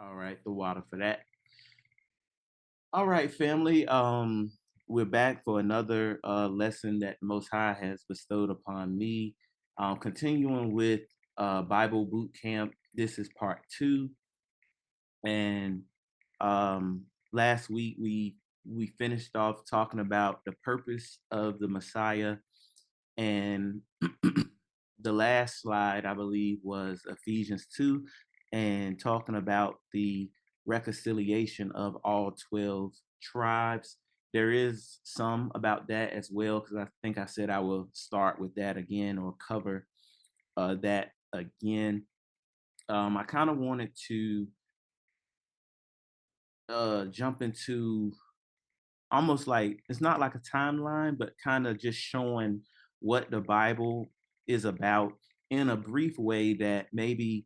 All right, the water for that. All right, family. We're back for another lesson that the Most High has bestowed upon me. Continuing with Bible Boot Camp. This is part two, and last week we finished off talking about the purpose of the Messiah, and the last slide I believe was Ephesians 2, and talking about the reconciliation of all 12 tribes. There is some about that as well, because I think I said I will start with that again or cover that again. I kind of wanted to jump into almost like it's not like a timeline, but kind of just showing what the Bible is about in a brief way that maybe,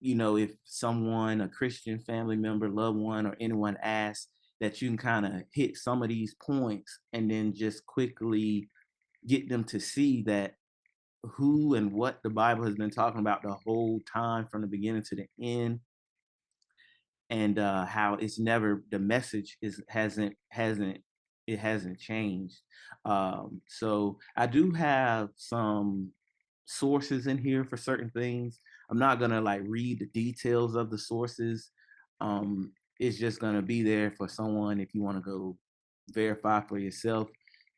if someone, a Christian family member, loved one, or anyone asks, that you can kind of hit some of these points and then just quickly get them to see that who and what the Bible has been talking about the whole time from the beginning to the end, and how it's never the message is hasn't changed. So I do have some sources in here for certain things. I'm not gonna like read the details of the sources. It's just gonna be there for someone if you want to go verify for yourself.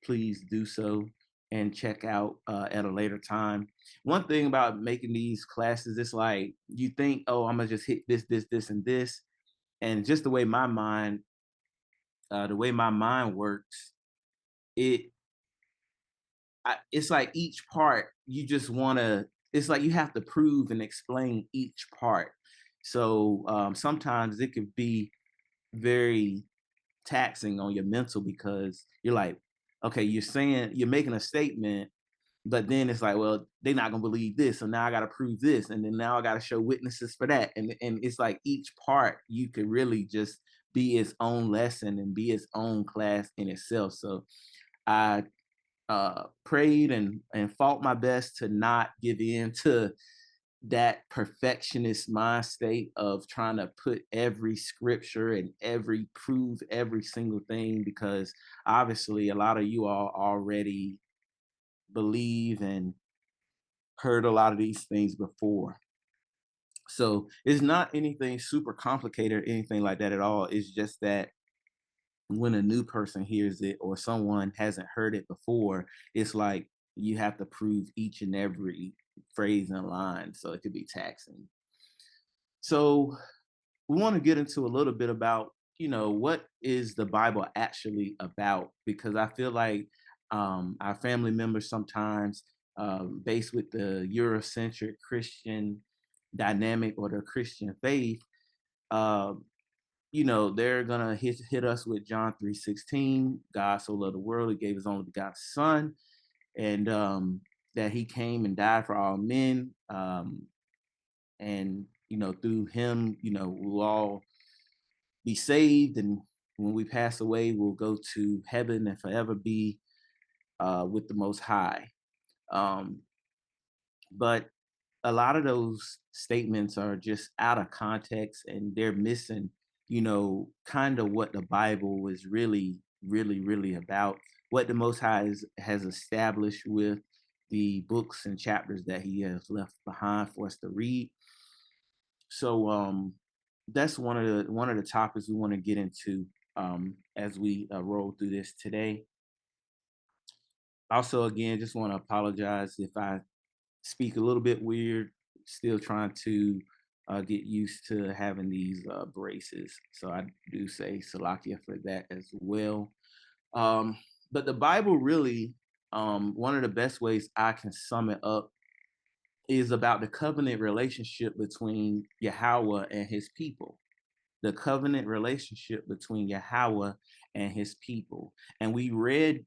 Please do so and check out at a later time. One thing about making these classes, it's like you think, oh, I'm gonna just hit this, and this, and just the way my mind works, it it's like each part you just want to. It's like you have to prove and explain each part. So sometimes it could be very taxing on your mental because you're like, okay, you're making a statement, but then it's like, well, they're not gonna believe this, so now I gotta prove this, and then now I gotta show witnesses for that, and it's like each part you could really just be its own lesson and be its own class in itself. So I prayed and fought my best to not give in to that perfectionist mind state of trying to put every scripture and every prove every single thing, because obviously a lot of you all already believe and heard a lot of these things before. So it's not anything super complicated or anything like that at all. It's just that when a new person hears it or someone hasn't heard it before, it's like you have to prove each and every phrase and line. So it could be taxing. So we want to get into a little bit about, what is the Bible actually about? Because I feel like our family members sometimes, based with the Eurocentric Christian dynamic or the Christian faith, uh, they're gonna hit us with John 3:16. God so loved the world, he gave his only begotten son, and that he came and died for all men. And through him, we'll all be saved, and when we pass away, we'll go to heaven and forever be with the Most High. Um, but a lot of those statements are just out of context, and they're missing, kind of what the Bible was really, really, really about. What the Most High has established with the books and chapters that He has left behind for us to read. So that's one of the topics we want to get into as we roll through this today. Also, again, just want to apologize if I speak a little bit weird. Still trying to get used to having these braces, so I do say Salakia for that as well. Um, but the Bible really, one of the best ways I can sum it up is about the covenant relationship between Yahweh and His people. The covenant relationship between Yahweh and His people, and we read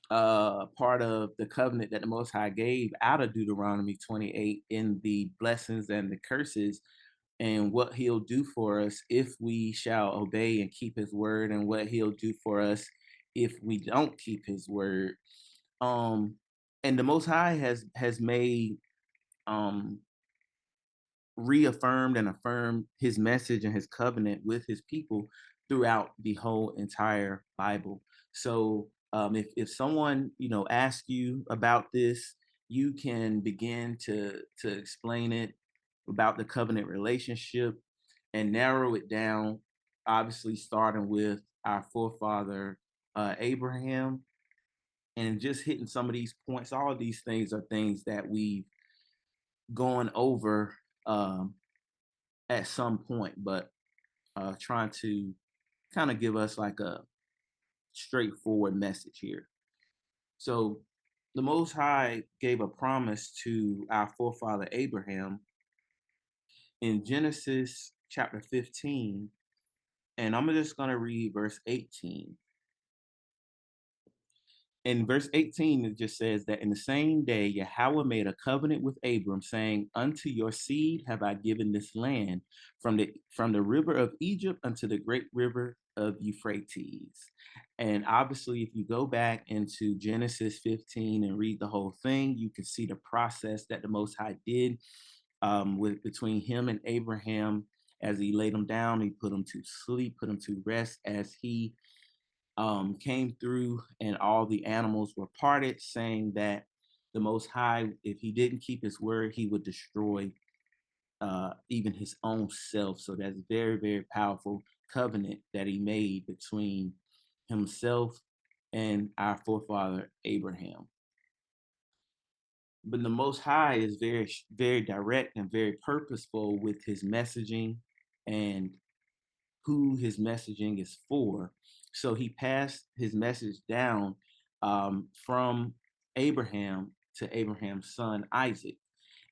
part of the covenant that the Most High gave out of Deuteronomy 28 in the blessings and the curses, and what He'll do for us if we shall obey and keep His word, and what He'll do for us if we don't keep His word. Um, and the Most High has made um reaffirmed and affirmed his message and his covenant with his people throughout the whole entire Bible. So if someone asks you about this, you can begin to explain it about the covenant relationship and narrow it down. Obviously, starting with our forefather Abraham, and just hitting some of these points. All of these things are things that we've gone over um, at some point, but trying to kind of give us like a straightforward message here. So the Most High gave a promise to our forefather Abraham in Genesis chapter 15, and I'm just going to read verse 18. In verse 18, it just says that in the same day, Yahweh made a covenant with Abram, saying, "Unto your seed have I given this land, from the river of Egypt unto the great river of Euphrates." And obviously, if you go back into Genesis 15 and read the whole thing, you can see the process that the Most High did with between him and Abraham. As he laid him down, he put him to sleep, put him to rest, as he came through and all the animals were parted, saying that the Most High, if he didn't keep his word, he would destroy even his own self. So that's very, very powerful covenant that he made between himself and our forefather Abraham. But the Most High is very, very direct and very purposeful with his messaging and who his messaging is for. So he passed his message down from Abraham to Abraham's son Isaac.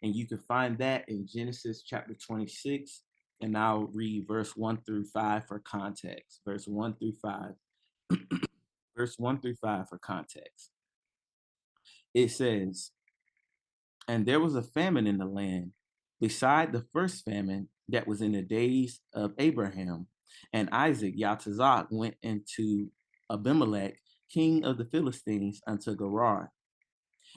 And you can find that in Genesis chapter 26. And I'll read verse 1 through 5 for context. Verse 1 through 5. Verse 1 through 5 for context. It says, "And there was a famine in the land, beside the first famine that was in the days of Abraham. And Isaac, Yatazak, went into Abimelech, king of the Philistines, unto Gerar.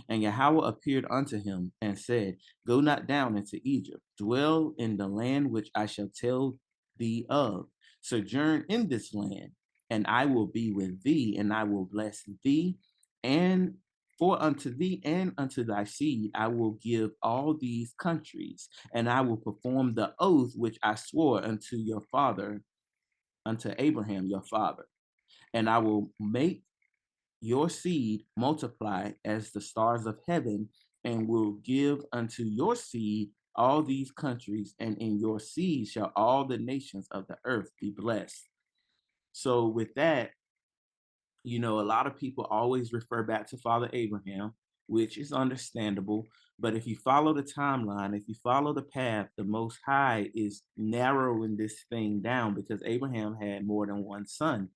And Yahweh appeared unto him and said, Go not down into Egypt, dwell in the land which I shall tell thee of. Sojourn in this land, and I will be with thee, and I will bless thee. And for unto thee and unto thy seed I will give all these countries, and I will perform the oath which I swore unto your father, unto Abraham your father. And I will make your seed multiply as the stars of heaven, and will give unto your seed all these countries, and in your seed shall all the nations of the earth be blessed." So with that, a lot of people always refer back to Father Abraham, which is understandable. But if you follow the timeline, if you follow the path, the Most High is narrowing this thing down because Abraham had more than one son.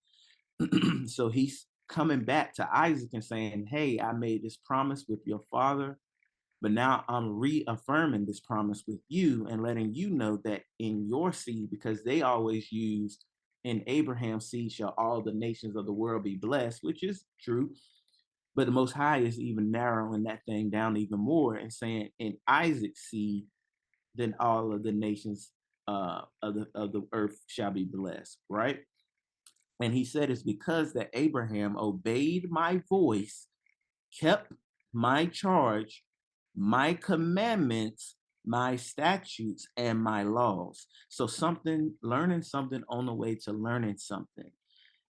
So he's coming back to Isaac and saying, Hey, I made this promise with your father, but now I'm reaffirming this promise with you and letting you know that in your seed, because they always used in Abraham's seed shall all the nations of the world be blessed, which is true. But the Most High is even narrowing that thing down even more and saying in Isaac's seed, then all of the nations of the earth shall be blessed, right? And he said, it's because that Abraham obeyed my voice, kept my charge, my commandments, my statutes, and my laws. So learning something on the way to learning something.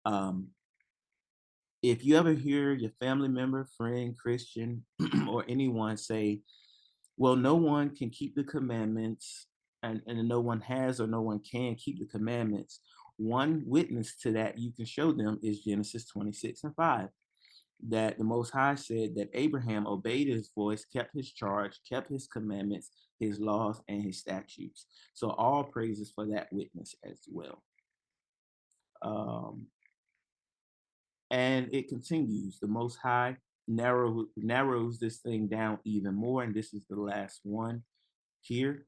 Um, if you ever hear your family member, friend, Christian, or anyone say, well, no one can keep the commandments, and no one has or no one can keep the commandments. One witness to that you can show them is Genesis 26:5, that the Most High said that Abraham obeyed his voice, kept his charge, kept his commandments, his laws, and his statutes. So all praises for that witness as well. Um, and it continues. The Most High narrows this thing down even more, and this is the last one here.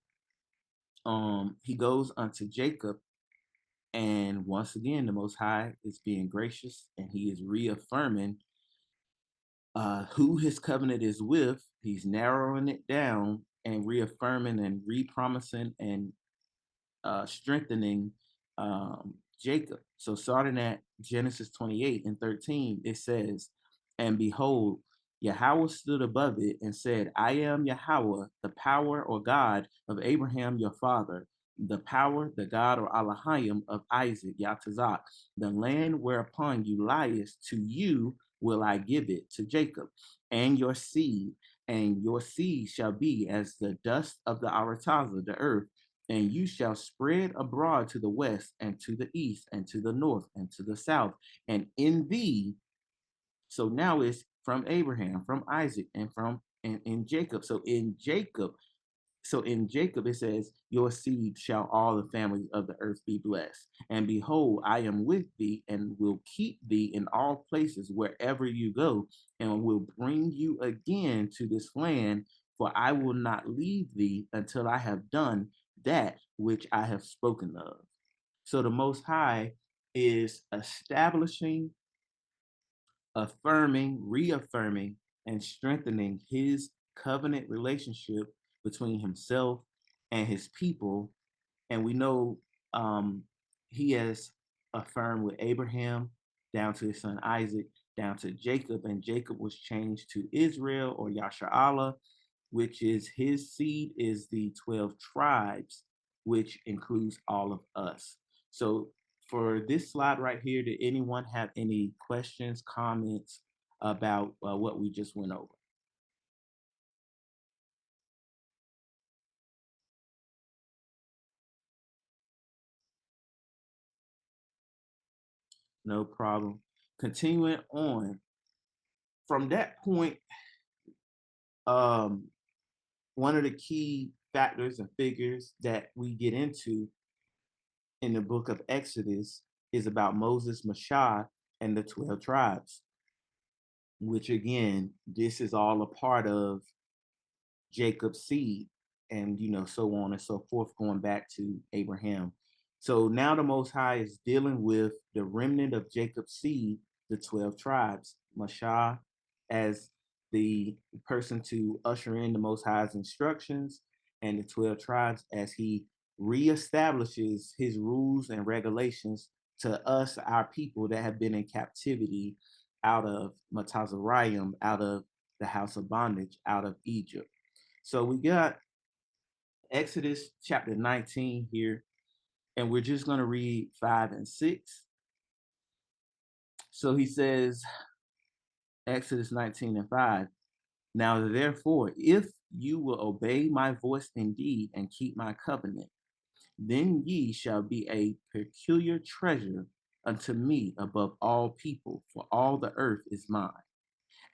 He goes unto Jacob, and once again, the Most High is being gracious, and he is reaffirming who his covenant is with. He's narrowing it down and reaffirming and re-promising and strengthening Jacob. So starting at Genesis 28 and 13, it says, "And behold, Yahweh stood above it and said, I am Yahweh, the power or God of Abraham your father, the power, the God or Elohim of Isaac, Yatazak. The land whereupon you liest, to you will I give it, to Jacob, and your seed shall be as the dust of the Aratazah, the earth, and you shall spread abroad to the west and to the east and to the north and to the south. And in thee," so now it's from Abraham, from Isaac, and from and in Jacob. So in Jacob it says, "Your seed shall all the families of the earth be blessed. And behold, I am with thee and will keep thee in all places wherever you go, and will bring you again to this land, for I will not leave thee until I have done that which I have spoken of." So the Most High is establishing, affirming, reaffirming, and strengthening his covenant relationship between himself and his people. And we know um, he has affirmed with Abraham, down to his son Isaac, down to Jacob, and Jacob was changed to Israel or Yasha'Allah, which is his seed, is the 12 tribes, which includes all of us. So for this slide right here, did anyone have any questions, comments about what we just went over? No problem. Continuing on from that point, um, one of the key factors and figures that we get into in the book of Exodus is about Moses, Mashah, and the 12 tribes, which again, this is all a part of Jacob's seed, and so on and so forth, going back to Abraham. So now the Most High is dealing with the remnant of Jacob's seed, the 12 tribes, Mashah as the person to usher in the Most High's instructions, and the 12 tribes as he reestablishes his rules and regulations to us, our people that have been in captivity out of Matazariam, out of the house of bondage, out of Egypt. So we got Exodus chapter 19 here, and we're just going to read 5 and 6. So he says, Exodus 19 and 5, "Now therefore, if you will obey my voice indeed and keep my covenant, then ye shall be a peculiar treasure unto me above all people, for all the earth is mine.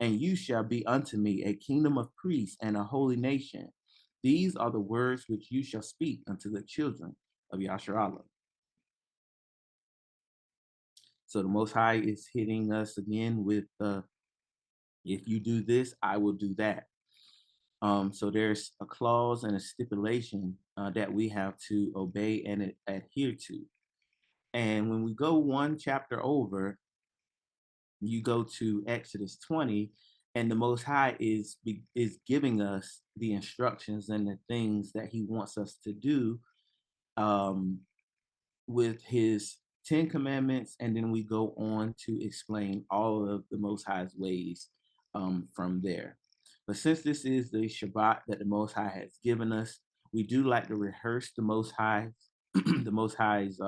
And you shall be unto me a kingdom of priests and a holy nation. These are the words which you shall speak unto the children of Yasharallah." So the Most High is hitting us again with, if you do this, I will do that. So there's a clause and a stipulation that we have to obey and adhere to. And when we go one chapter over, you go to Exodus 20, and the Most High is giving us the instructions and the things that He wants us to do um, with His 10 Commandments, and then we go on to explain all of the Most High's ways from there. But since this is the Shabbat that the Most High has given us, we do like to rehearse the Most High, the Most High's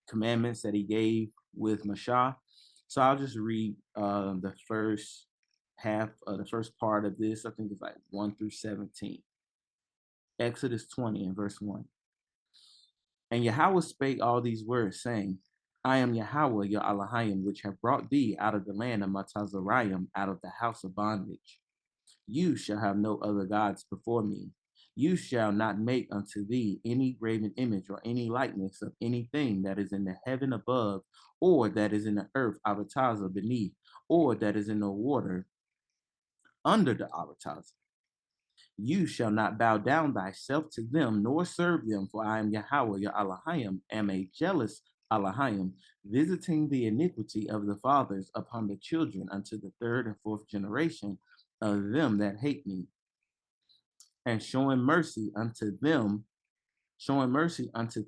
commandments that He gave with Mashah. So I'll just read the first half of the first part of this. I think it's like 1 through 17. Exodus 20 and verse 1. "And Yahweh spake all these words, saying, I am Yahweh your Elohim, which have brought thee out of the land of Matazariam, out of the house of bondage. You shall have no other gods before me. You shall not make unto thee any graven image or any likeness of anything that is in the heaven above, or that is in the earth Avataza beneath, or that is in the water under the Avataza. You shall not bow down thyself to them, nor serve them, for I am Yahweh your Elohim, am a jealous Elohim, visiting the iniquity of the fathers upon the children unto the third and fourth generation of them that hate me, and showing mercy unto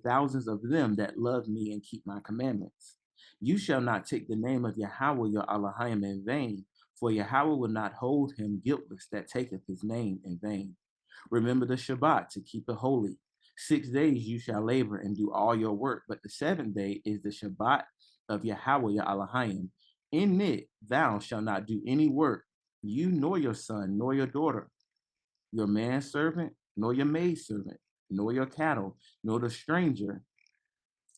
thousands of them that love me and keep my commandments. You shall not take the name of Yahweh your Elohim in vain, for Yahweh will not hold him guiltless that taketh his name in vain. Remember the Shabbat to keep it holy. 6 days you shall labor and do all your work, but the seventh day is the Shabbat of Yahweh your Elohim. In it thou shalt not do any work, you nor your son, nor your daughter, your manservant, nor your maidservant, nor your cattle, nor the stranger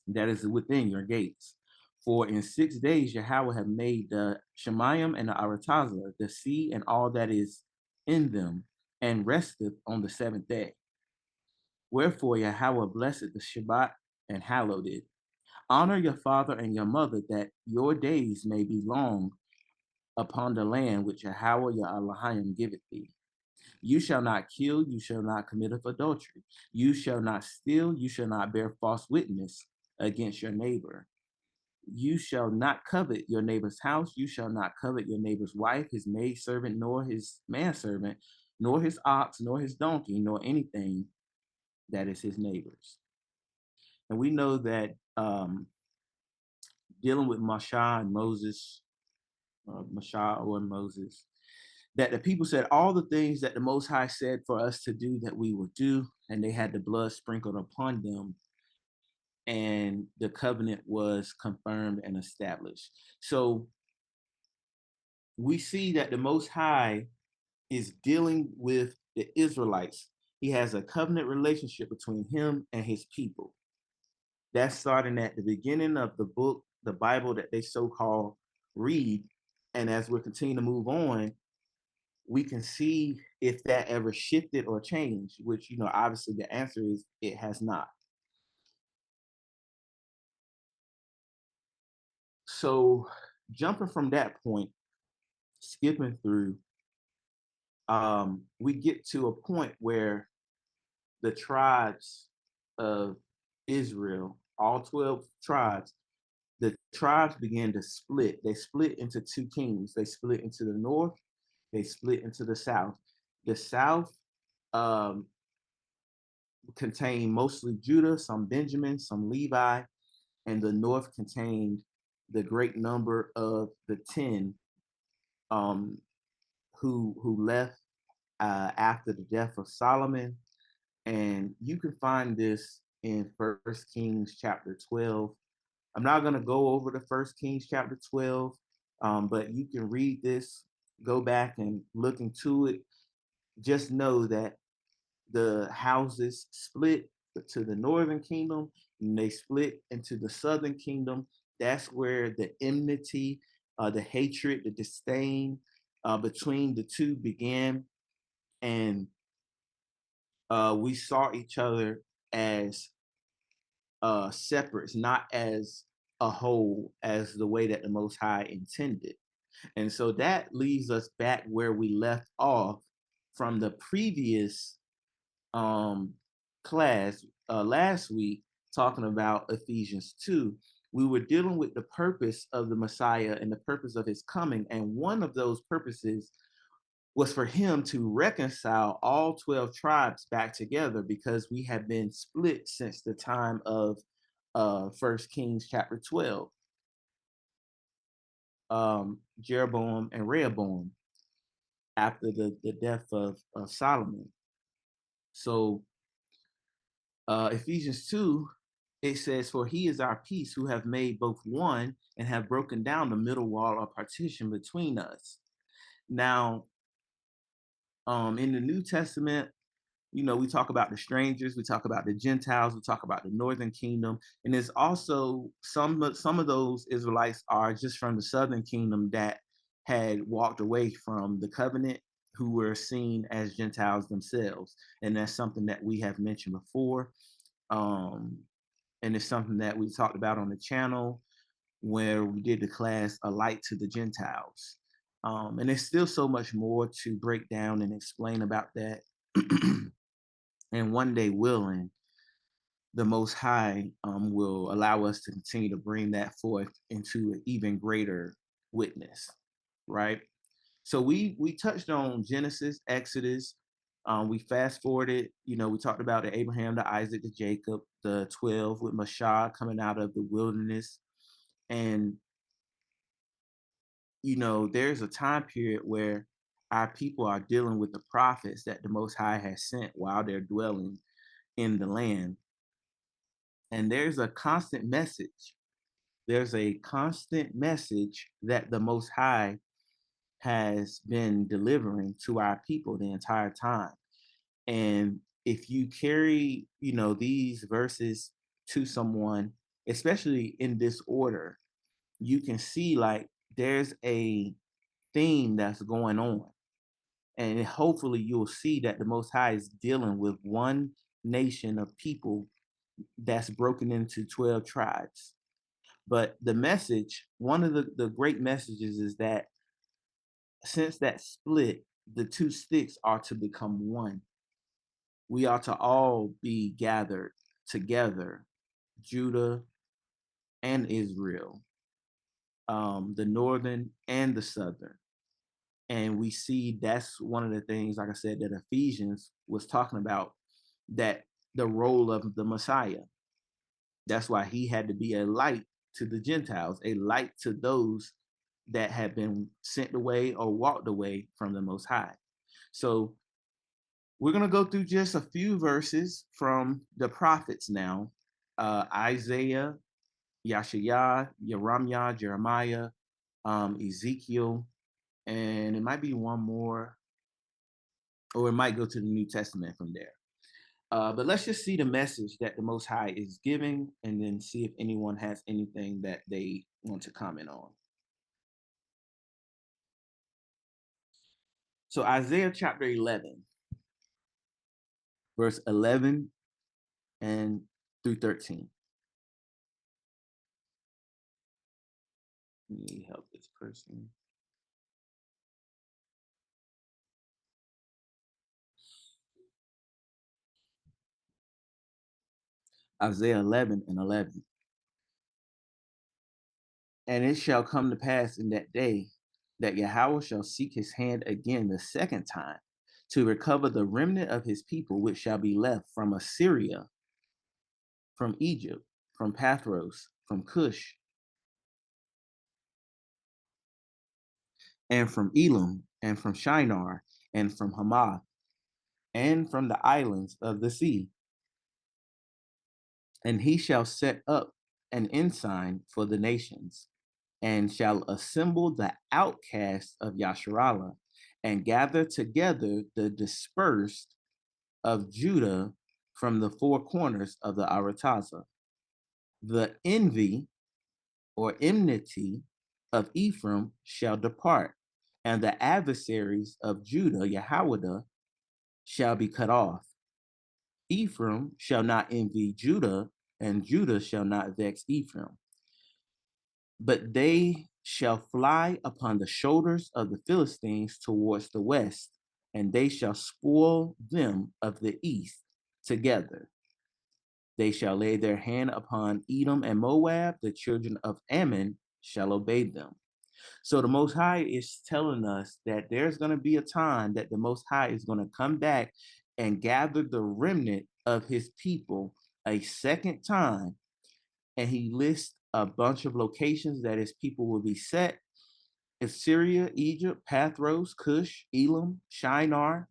that is within your gates. For in 6 days Yahweh have made the Shemayim and the Aratazah, the sea and all that is in them, and resteth on the seventh day. Wherefore Yahweh blessed the Shabbat and hallowed it. Honor your father and your mother, that your days may be long upon the land which Yahweh your Elohim giveth thee. You shall not kill, you shall not commit adultery, you shall not steal, you shall not bear false witness against your neighbor. You shall not covet your neighbor's house, you shall not covet your neighbor's wife, his maidservant, nor his manservant, nor his ox, nor his donkey, nor anything that is his neighbor's. And we know that dealing with Mashah and Moses, Mashah or Moses, that the people said all the things that the Most High said for us to do that we will do, and they had the blood sprinkled upon them, and the covenant was confirmed and established. So we see that the Most High is dealing with the Israelites. He has a covenant relationship between him and his people. That's starting at the beginning of the book, the Bible that they so-called read. And as we're continuing to move on, we can see if that ever shifted or changed, which, obviously the answer is it has not. So jumping from that point, skipping through, we get to a point where the tribes of Israel, all 12 tribes, the tribes began to split. They split into two kingdoms. They split into the north, they split into the south. The south contained mostly Judah, some Benjamin, some Levi, and the north contained the great number of the 10 who left after the death of Solomon. And you can find this in First Kings chapter 12. I'm not going to go over the First Kings chapter 12, but you can read this, go back and look into it. Just know that the houses split to the northern kingdom and they split into the southern kingdom. That's where the enmity, the hatred, the disdain between the two began. And we saw each other as separates, not as a whole, as the way that the Most High intended. And so that leaves us back where we left off from the previous class last week, talking about Ephesians 2. We were dealing with the purpose of the Messiah and the purpose of his coming. And one of those purposes was for him to reconcile all 12 tribes back together, because we have been split since the time of First Kings chapter 12, Jeroboam and Rehoboam, after the death of Solomon. So Ephesians 2, it says, for he is our peace, who have made both one and have broken down the middle wall of partition between us. Now, in the New Testament, we talk about the strangers, we talk about the Gentiles, we talk about the northern kingdom, and there's also some of those Israelites are just from the southern kingdom that had walked away from the covenant, who were seen as Gentiles themselves. And that's something that we have mentioned before. And it's something that we talked about on the channel where we did the class, A Light to the Gentiles. And there's still so much more to break down and explain about that. And one day willing, the Most High will allow us to continue to bring that forth into an even greater witness, right? So we touched on Genesis, Exodus, We fast forwarded, we talked about the Abraham, the Isaac, the Jacob, the 12 with Mashah coming out of the wilderness. And, there's a time period where our people are dealing with the prophets that the Most High has sent while they're dwelling in the land. And there's a constant message. There's a constant message that the Most High has been delivering to our people the entire time. And if you carry, these verses to someone, especially in this order, you can see like there's a theme that's going on. And hopefully you'll see that the Most High is dealing with one nation of people that's broken into 12 tribes. But the message, one of the great messages is that since that split, the two sticks are to become one. We are to all be gathered together, Judah and Israel, the northern and the southern. And we see that's one of the things, like I said, that Ephesians was talking about, that the role of the Messiah. That's why he had to be a light to the Gentiles, a light to those that had been sent away or walked away from the Most High. So we're going to go through just a few verses from the prophets now. Isaiah, Yashayah, Yeremiah, Jeremiah, Ezekiel, and it might be one more, or it might go to the New Testament from there. But let's just see the message that the Most High is giving, and then see if anyone has anything that they want to comment on. So Isaiah chapter 11, verse 11 and through 13. Let me help this person. Isaiah 11 and 11. And it shall come to pass in that day that Yahweh shall seek his hand again the second time to recover the remnant of his people, which shall be left from Assyria, from Egypt, from Pathros, from Cush, and from Elam, and from Shinar, and from Hamath, and from the islands of the sea. And he shall set up an ensign for the nations, and shall assemble the outcasts of Yasharallah, and gather together the dispersed of Judah from the four corners of the Arataza. The envy or enmity of Ephraim shall depart, and the adversaries of Judah, Yahweh, shall be cut off. Ephraim shall not envy Judah, and Judah shall not vex Ephraim. But they shall fly upon the shoulders of the Philistines towards the west, and they shall spoil them of the east together. They shall lay their hand upon Edom and Moab, the children of Ammon shall obey them. So the Most High is telling us that there's going to be a time that the Most High is going to come back and gather the remnant of his people a second time. And he lists a bunch of locations that his people will be set. Assyria, Egypt, Pathros, Cush, Elam, Shinar,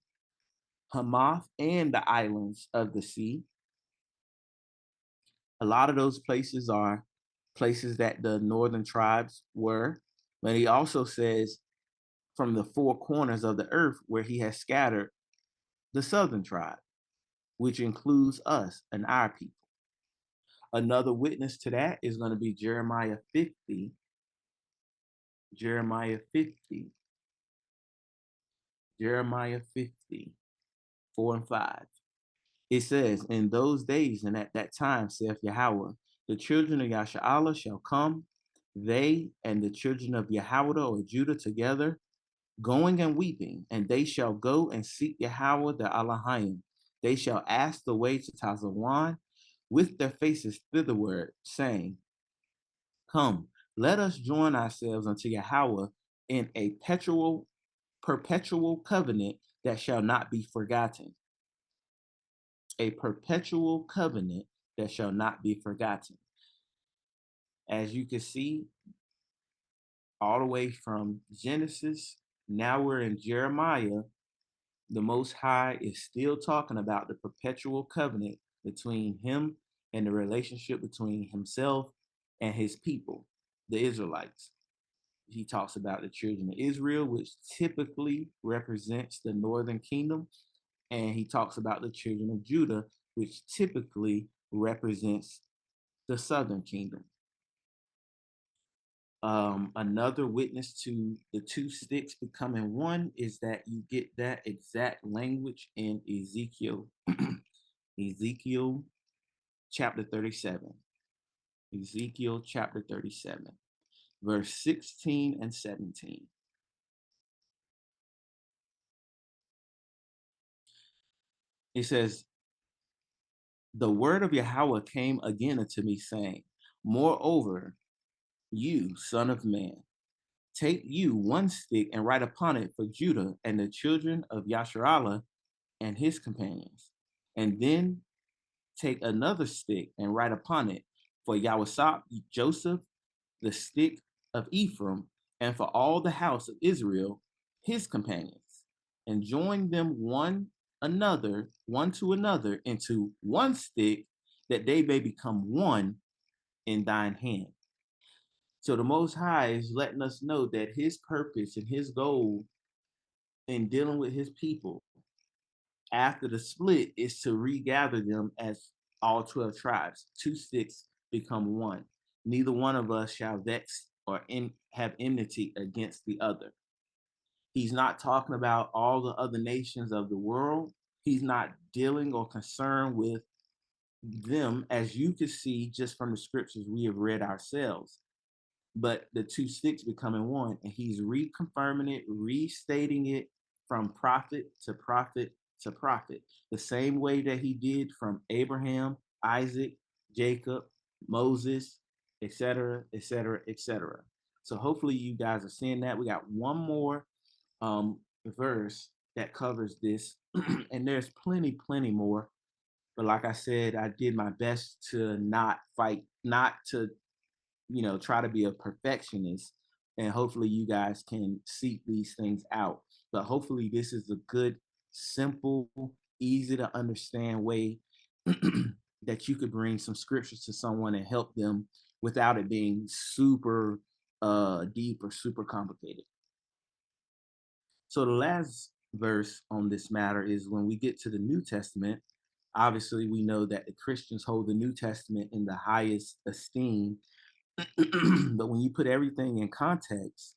Hamath, and the islands of the sea. A lot of those places are places that the northern tribes were. But he also says from the four corners of the earth where he has scattered the southern tribe, which includes us and our people. Another witness to that is going to be Jeremiah 50. Jeremiah 50. Jeremiah 50, 4 and 5. It says, in those days and at that time, saith Yahweh, the children of Yasha'Allah shall come, they and the children of Yahweh or Judah together, going and weeping, and they shall go and seek Yahweh the Elohim. They shall ask the way to Tazawan with their faces thitherward, saying, come, let us join ourselves unto Yahweh in a perpetual covenant that shall not be forgotten. A perpetual covenant that shall not be forgotten. As you can see, all the way from Genesis, now we're in Jeremiah, the Most High is still talking about the perpetual covenant between him and the relationship between himself and his people, the Israelites. He talks about the children of Israel, which typically represents the northern kingdom, and he talks about the children of Judah, which typically represents the southern kingdom. Another witness to the two sticks becoming one is that you get that exact language in Ezekiel, Ezekiel chapter 37. Ezekiel chapter 37, verse 16 and 17. It says, the word of Yahweh came again unto me, saying, moreover, you, son of man, take you one stick and write upon it for Judah and the children of Yasharallah and his companions. And then take another stick and write upon it for Yahweh Joseph, the stick of Ephraim, and for all the house of Israel, his companions, and join them one to another into one stick, that they may become one in thine hand. So the Most High is letting us know that his purpose and his goal in dealing with his people after the split is to regather them as all 12 tribes. Two sticks become one. Neither one of us shall vex or have enmity against the other. He's not talking about all the other nations of the world. He's not dealing or concerned with them, as you can see just from the scriptures we have read ourselves. But the two sticks becoming one, and he's reconfirming it, restating it from prophet to prophet to prophet, the same way that he did from Abraham, Isaac, Jacob, Moses, etc., etc., etc. So hopefully you guys are seeing that. We got one more verse that covers this, and there's plenty more. But like I said, I did my best to not fight, not to try to be a perfectionist, and hopefully you guys can seek these things out. But hopefully this is a good, simple, easy to understand way that you could bring some scriptures to someone and help them without it being super deep or super complicated. So the last verse on this matter is when we get to the New Testament. Obviously, we know that the Christians hold the New Testament in the highest esteem. But when you put everything in context,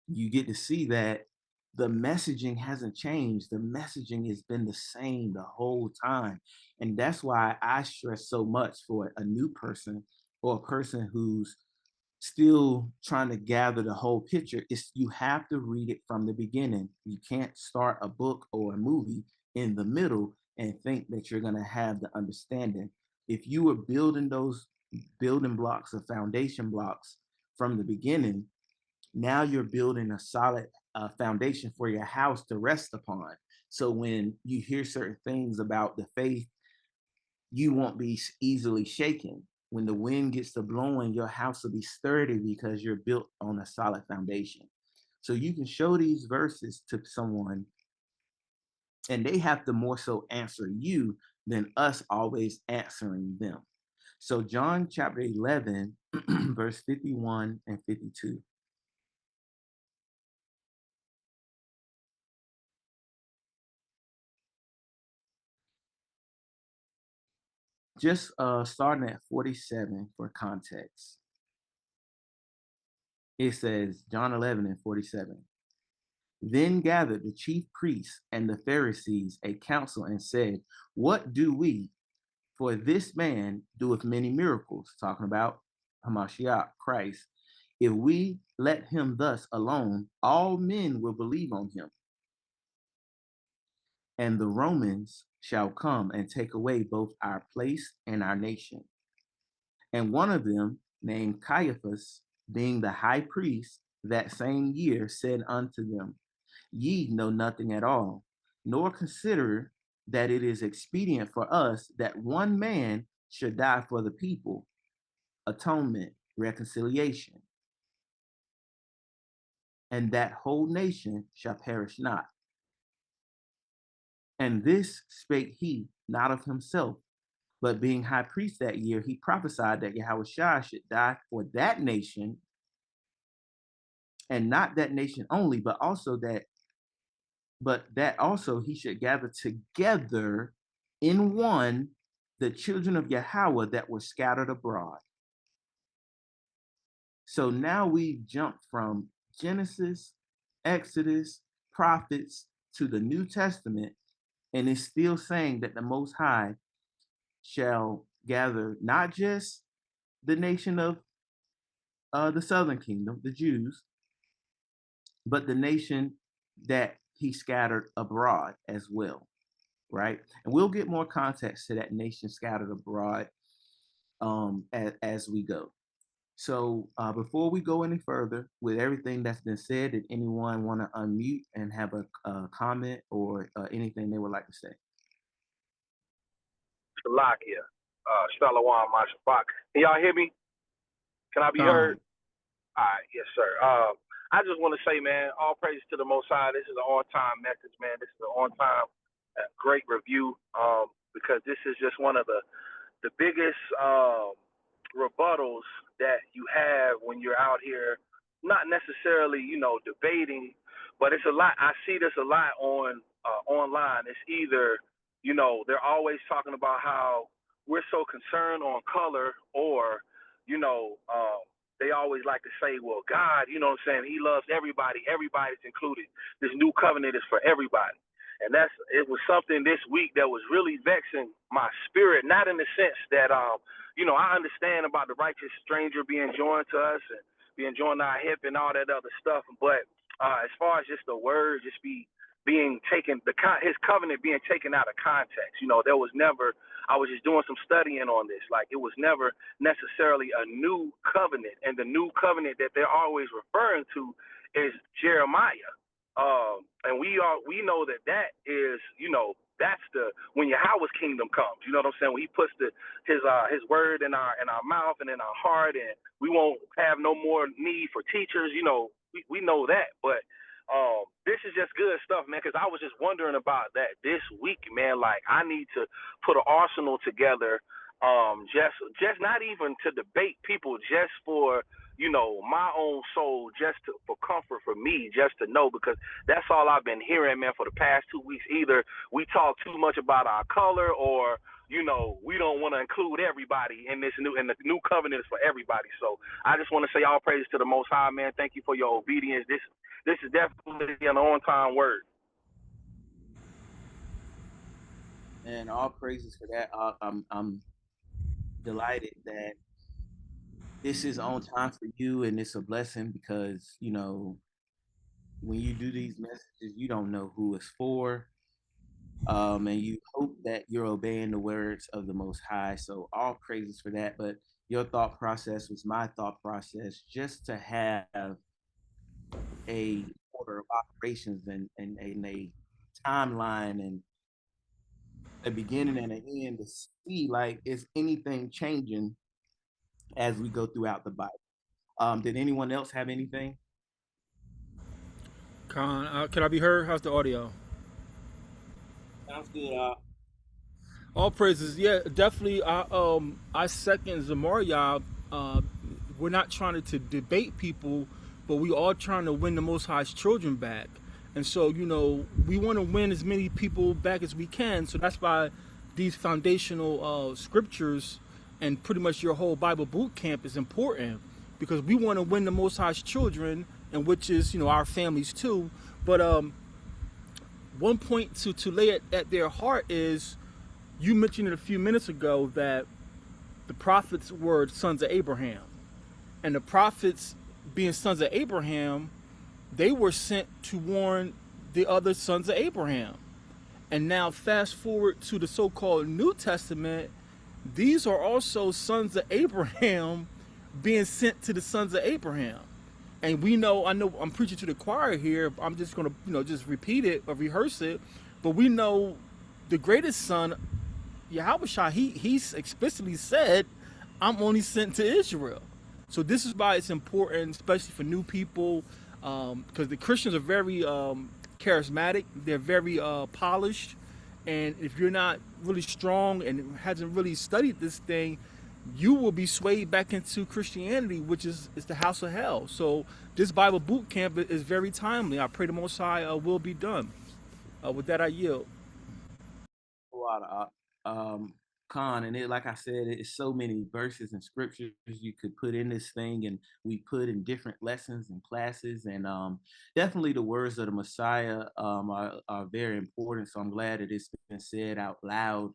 you get to see that the messaging hasn't changed. The messaging has been the same the whole time. And that's why I stress so much for a new person or a person who's still trying to gather the whole picture. Is you have to read it from the beginning. You can't start a book or a movie in the middle and think that you're going to have the understanding. If you were building those building blocks or foundation blocks from the beginning, now you're building a solid foundation for your house to rest upon. So when you hear certain things about the faith, you won't be easily shaken. When the wind gets to blowing, your house will be sturdy because you're built on a solid foundation. So you can show these verses to someone, and they have to more so answer you than us always answering them. So John chapter 11, verse 51 and 52. Just starting at 47 for context. It says, John 11 and 47. Then gathered the chief priests and the Pharisees a council and said, what do we? For this man doeth many miracles, talking about Hamashiach, Christ. If we let him thus alone, all men will believe on him. And the Romans shall come and take away both our place and our nation. And one of them, named Caiaphas, being the high priest that same year, said unto them, Ye know nothing at all, nor consider that it is expedient for us that one man should die for the people, atonement, reconciliation, and that whole nation shall perish not. And this spake he not of himself, but being high priest that year, he prophesied that Yahushua should die for that nation, and not that nation only, but that also he should gather together in one the children of Yahweh that were scattered abroad. So now we jump from Genesis, Exodus, prophets to the New Testament, and it's still saying that the Most High shall gather not just the nation of the southern kingdom, the Jews, but the nation that he scattered abroad as well, right? And we'll get more context to that nation scattered abroad as we go. So before we go any further, with everything that's been said, did anyone want to unmute and have a comment or anything they would like to say? Shalakia, Shalom, Mashabak. Can y'all hear me? Can I be heard? All right, yes, sir. I just want to say, man, all praise to the Most High. This is an on-time message, man. This is an on-time, great review, because this is just one of the biggest rebuttals that you have when you're out here, not necessarily, debating, but it's a lot. I see this a lot on online. It's either, they're always talking about how we're so concerned on color, or, they always like to say, well, God, you know what I'm saying, he loves everybody. Everybody's included. This new covenant is for everybody. And it was something this week that was really vexing my spirit, not in the sense that, I understand about the righteous stranger being joined to us and being joined to our hip and all that other stuff. But as far as just the word just being taken, his covenant being taken out of context, there was never, I was just doing some studying on this. Like, it was never necessarily a new covenant. And the new covenant that they're always referring to is Jeremiah. And we know that is, that's when Yahweh's kingdom comes. You know what I'm saying? When he puts his word in our mouth and in our heart, and we won't have no more need for teachers. We know that. But this is just good stuff, man, because I was just wondering about that this week, man. Like, I need to put an arsenal together, just not even to debate people, just for, my own soul, for comfort for me, just to know, because that's all I've been hearing, man, for the past 2 weeks. Either we talk too much about our color, or, we don't want to include everybody in the new covenant is for everybody. So I just want to say all praise to the Most High, man. Thank you for your obedience. This is definitely an on-time word. And all praises for that. I'm delighted that this is on time for you, and it's a blessing because when you do these messages, you don't know who it's for, and you hope that you're obeying the words of the Most High. So all praises for that. But your thought process was my thought process, just to have a order of operations and a timeline and a beginning and an end to see, like, is anything changing as we go throughout the Bible. Did anyone else have anything? Can I be heard? How's the audio? Sounds good. All praises. Yeah, definitely. I second Shamaryah. We're not trying to debate people, but we are trying to win the Most High's children back. And so, we want to win as many people back as we can. So that's why these foundational scriptures and pretty much your whole Bible boot camp is important, because we want to win the Most High's children, and which is, our families too. But one point to lay it at their heart is, you mentioned it a few minutes ago that the prophets were sons of Abraham. And the prophets, being sons of Abraham, they were sent to warn the other sons of Abraham. And now fast forward to the so-called New Testament, these are also sons of Abraham being sent to the sons of Abraham. And we know, I know I'm preaching to the choir here. I'm just gonna, just repeat it or rehearse it. But we know the greatest son, Yahweh Shah, he's explicitly said, I'm only sent to Israel. So this is why it's important, especially for new people, because the Christians are very charismatic. They're very polished, and if you're not really strong and hasn't really studied this thing, you will be swayed back into Christianity, which is the house of hell. So this Bible boot camp is very timely. I pray the Most High will be done. With that, I yield. A lot of Khan, and it, like I said, it's so many verses and scriptures you could put in this thing, and we put in different lessons and classes, and definitely the words of the Messiah are very important. So I'm glad that it's been said out loud,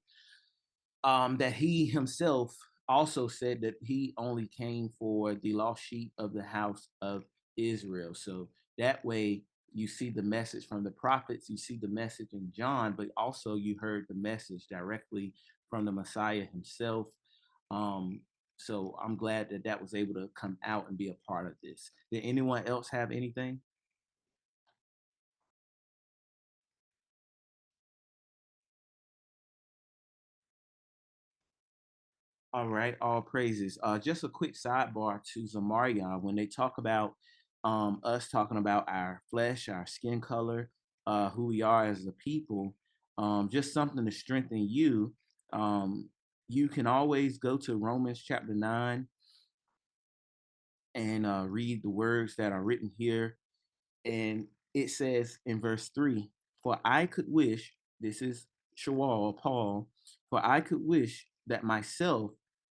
that he himself also said that he only came for the lost sheep of the house of Israel. So that way you see the message from the prophets, you see the message in John, but also you heard the message directly from the Messiah himself. Um, so I'm glad that that was able to come out and be a part of this. Did anyone else have anything? All right, all praises. Just a quick sidebar to Zamaria. When they talk about us talking about our flesh, our skin color, who we are as a people, just something to strengthen you. Um, you can always go to Romans chapter 9 and read the words that are written here. And it says in verse 3, for I could wish, this is Shawal, Paul, for I could wish that myself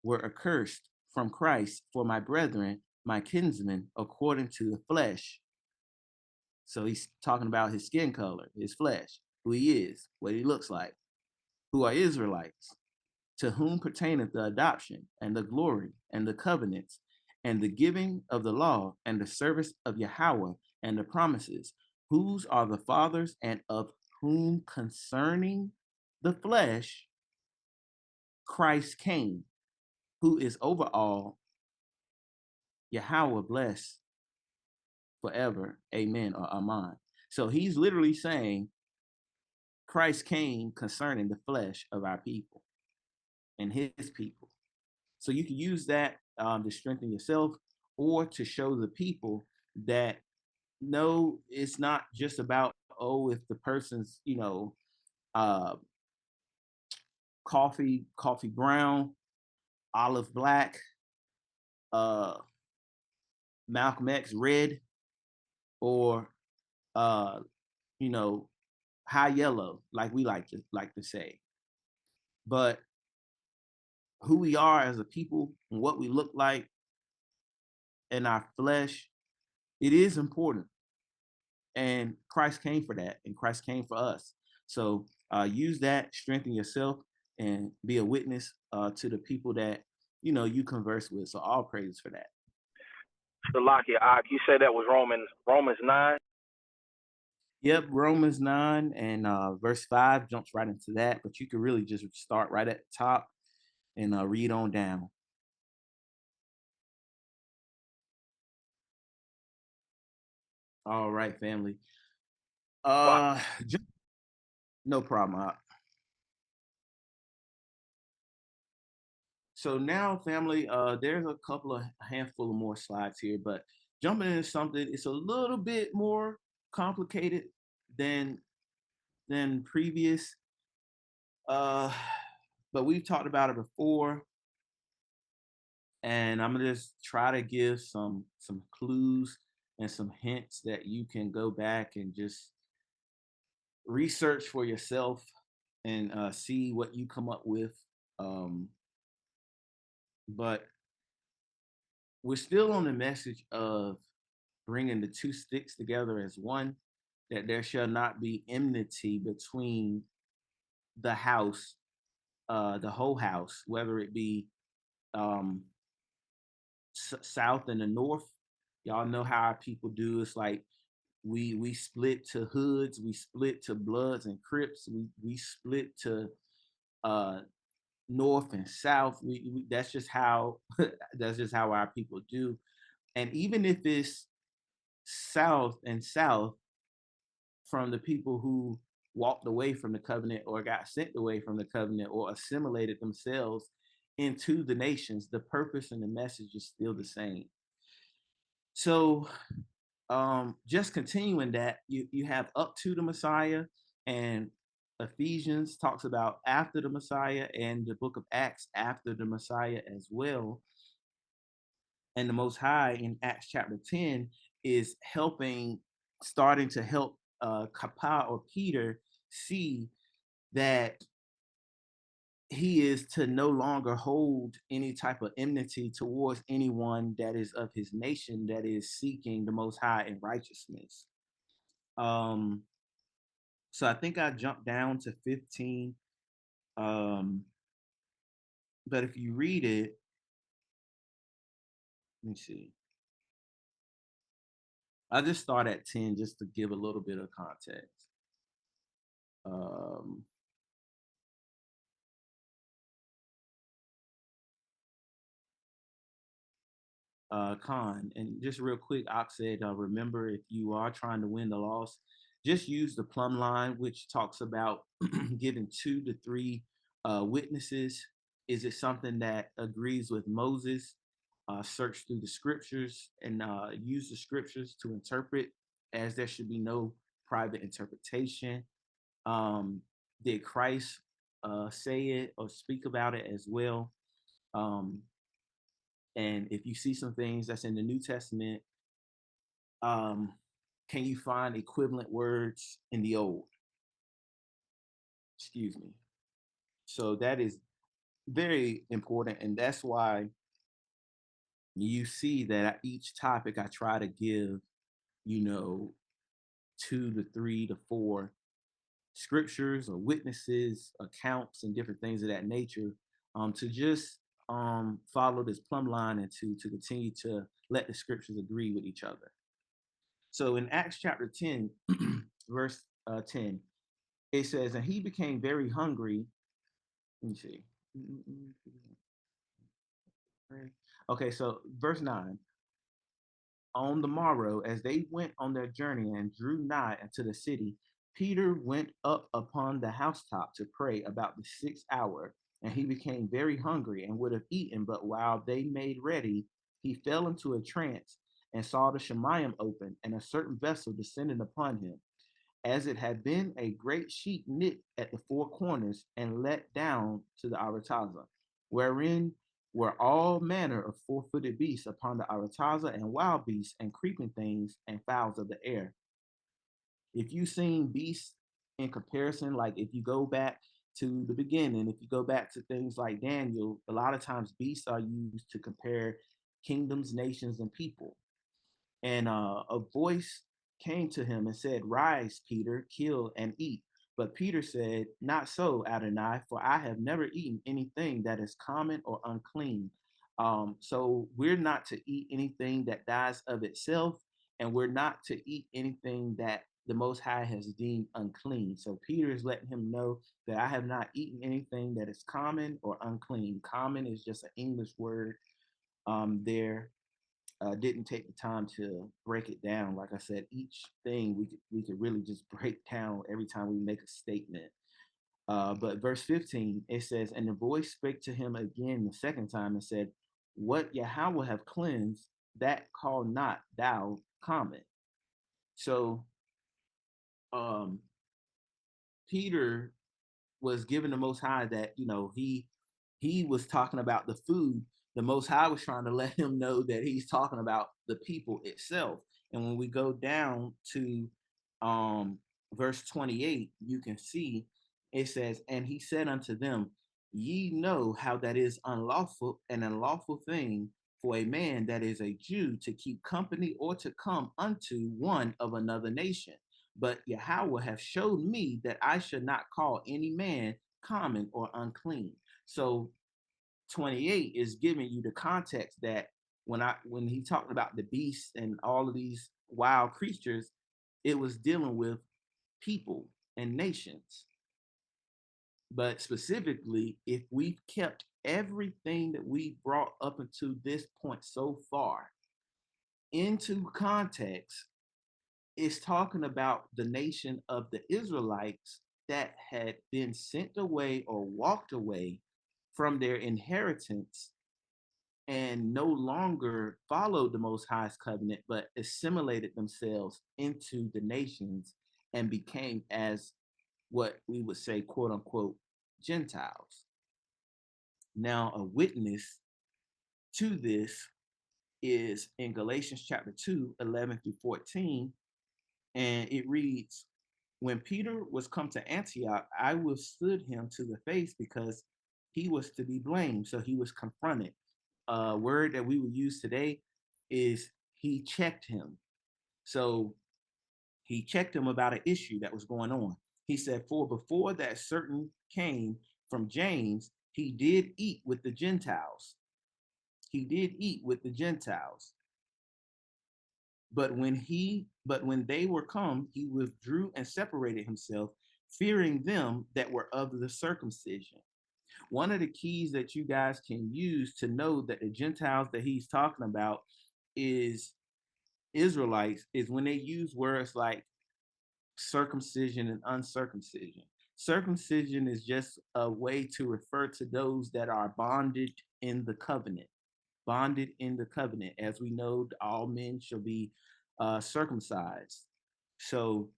were accursed from Christ for my brethren, my kinsmen, according to the flesh. So he's talking about his skin color, his flesh, who he is, what he looks like, who are Israelites, to whom pertaineth the adoption and the glory and the covenants and the giving of the law and the service of Yahweh and the promises, whose are the fathers, and of whom concerning the flesh Christ came, who is over all, Yahweh bless forever. Amen or Amen. So he's literally saying Christ came concerning the flesh of our people and his people. So you can use that to strengthen yourself or to show the people that no, it's not just about, oh, if the person's, uh, coffee brown, olive black, uh, Malcolm X red, or uh, you know, high yellow, like we like to say. But who we are as a people and what we look like in our flesh, it is important. And Christ came for that, and Christ came for us. So use that, strengthen yourself, and be a witness to the people that you converse with. So all praise for that. Salakia, you said that was Romans 9. Yep, Romans 9 and verse 5 jumps right into that, but you can really just start right at the top and read on down. All right, family. Wow. No problem. So now, family, there's a handful of more slides here, but jumping into something, it's a little bit more complicated than previous. Uh, but we've talked about it before, and I'm gonna just try to give some clues and some hints that you can go back and just research for yourself and see what you come up with. Um, but we're still on the message of bringing the two sticks together as one, that there shall not be enmity between the house, the whole house, whether it be um, south and the north. Y'all know how our people do. It's like we split to hoods, we split to Bloods and Crips, we split to uh, north and south. That's just how that's just how our people do. And even if it's south and south from the people who walked away from the covenant or got sent away from the covenant or assimilated themselves into the nations. The purpose and the message is still the same. So just continuing that, you have up to the Messiah, and Ephesians talks about after the Messiah, and the book of Acts after the Messiah as well. And the Most High in Acts chapter 10 is starting to help Kappa or Peter see that he is to no longer hold any type of enmity towards anyone that is of his nation that is seeking the Most High in righteousness. So I think I jumped down to 15. But if you read it, let me see. I just start at 10 just to give a little bit of context. Um, Khan, and just real quick, Ox said, remember, if you are trying to win the loss, just use the plumb line, which talks about giving 2 to 3 witnesses. Is it something that agrees with Moses? Search through the scriptures and use the scriptures to interpret, as there should be no private interpretation. Did Christ say it or speak about it as well? Um, and if you see some things that's in the New Testament, um, can you find equivalent words in the Old? Excuse me. So that is very important. And that's why you see that at each topic I try to give, 2 to 3 to 4 scriptures or witnesses, accounts, and different things of that nature, to just follow this plumb line and to continue to let the scriptures agree with each other. So in Acts chapter 10, verse 10, it says, and he became very hungry. Let me see. Okay, so verse 9. On the morrow, as they went on their journey and drew nigh unto the city, Peter went up upon the housetop to pray about the 6th hour, and he became very hungry and would have eaten, but while they made ready, he fell into a trance and saw the Shemayim open, and a certain vessel descending upon him, as it had been a great sheet knit at the 4 corners and let down to the arataza, wherein were all manner of 4-footed beasts upon the arataza, and wild beasts, and creeping things, and fowls of the air. If you've seen beasts in comparison, like if you go back to the beginning, if you go back to things like Daniel, a lot of times beasts are used to compare kingdoms, nations, and people. And a voice came to him and said, rise, Peter, kill and eat. But Peter said, not so, Adonai, for I have never eaten anything that is common or unclean. So we're not to eat anything that dies of itself, and we're not to eat anything that the Most High has deemed unclean. So Peter is letting him know that I have not eaten anything that is common or unclean. Common is just an English word there. Didn't take the time to break it down. Like I said, each thing we could really just break down every time we make a statement. But verse 15, it says, and the voice spake to him again the second time and said, what Yahweh have cleansed, that call not thou common. So Peter was given the Most High that, he was talking about the food. The Most High was trying to let him know that he's talking about the people itself. And when we go down to verse 28, you can see it says, and he said unto them, ye know how that is unlawful, an unlawful thing for a man that is a Jew to keep company or to come unto one of another nation. But Yahweh have showed me that I should not call any man common or unclean. So 28 is giving you the context that when he talked about the beasts and all of these wild creatures, it was dealing with people and nations. But specifically, if we've kept everything that we brought up until this point so far into context, it's talking about the nation of the Israelites that had been sent away or walked away from their inheritance and no longer followed the Most High's covenant, but assimilated themselves into the nations and became as what we would say, quote unquote, Gentiles. Now, a witness to this is in Galatians chapter 2, 11 through 14, and it reads, when Peter was come to Antioch, I withstood him to the face because he was to be blamed. So he was confronted. A word that we would use today is he checked him. So he checked him about an issue that was going on. He said, for before that certain came from James, he did eat with the Gentiles. He did eat with the Gentiles. But when they were come, he withdrew and separated himself, fearing them that were of the circumcision. One of the keys that you guys can use to know that the Gentiles that he's talking about is Israelites is when they use words like circumcision and uncircumcision. Circumcision is just a way to refer to those that are bonded in the covenant. Bonded in the covenant. As we know, all men shall be circumcised. So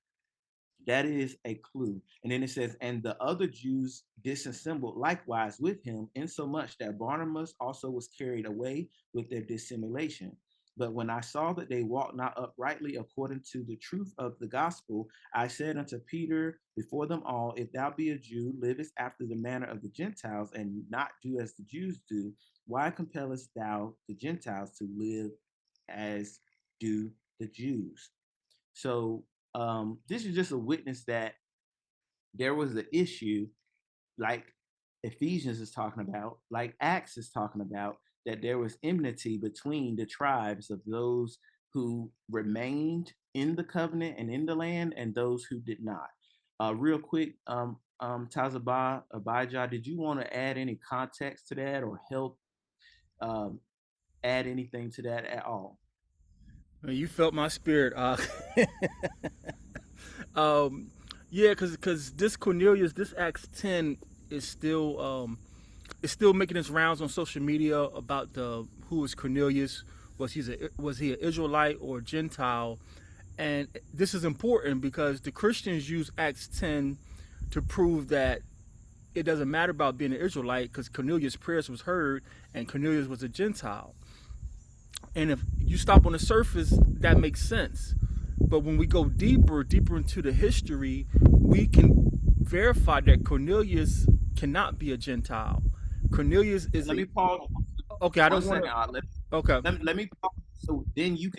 that is a clue. And then it says, and the other Jews disassembled likewise with him, insomuch that Barnabas also was carried away with their dissimulation. But when I saw that they walked not uprightly according to the truth of the gospel, I said unto Peter before them all, if thou be a Jew, livest after the manner of the Gentiles, and not do as the Jews do, why compellest thou the Gentiles to live as do the Jews? So this is just a witness that there was an issue like Ephesians is talking about, like Acts is talking about, that there was enmity between the tribes of those who remained in the covenant and in the land and those who did not. Real quick, Tazabah Abijah, did you want to add any context to that or help um, add anything to that at all? You felt my spirit. Um, yeah, because this Cornelius, this Acts 10 is still making its rounds on social media about the who is Cornelius. Was he an Israelite or a Gentile? And this is important because the Christians use Acts 10 to prove that it doesn't matter about being an Israelite because Cornelius' prayers was heard and Cornelius was a Gentile. And if you stop on the surface, that makes sense. But when we go deeper into the history, we can verify that Cornelius cannot be a Gentile. Cornelius is Let a me pause okay. I one don't want second. to. Let, Okay, let me pause. So then you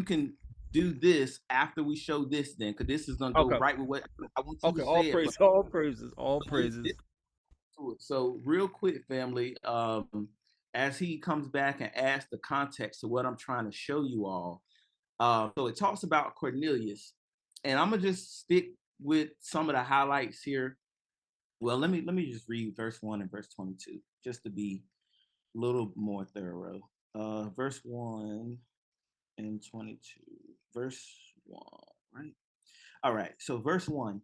can do this after we show this then, because this is gonna go okay, right with what I want you to okay. All say it, but praise, all praises, all move this praises. to it. So real quick, family, as he comes back and adds the context to what I'm trying to show you all. So it talks about Cornelius, and I'm gonna just stick with some of the highlights here. Well, let me just read verse 1 and verse 22, just to be a little more thorough. Verse 1 and 22. Verse 1, right? All right. So verse 1.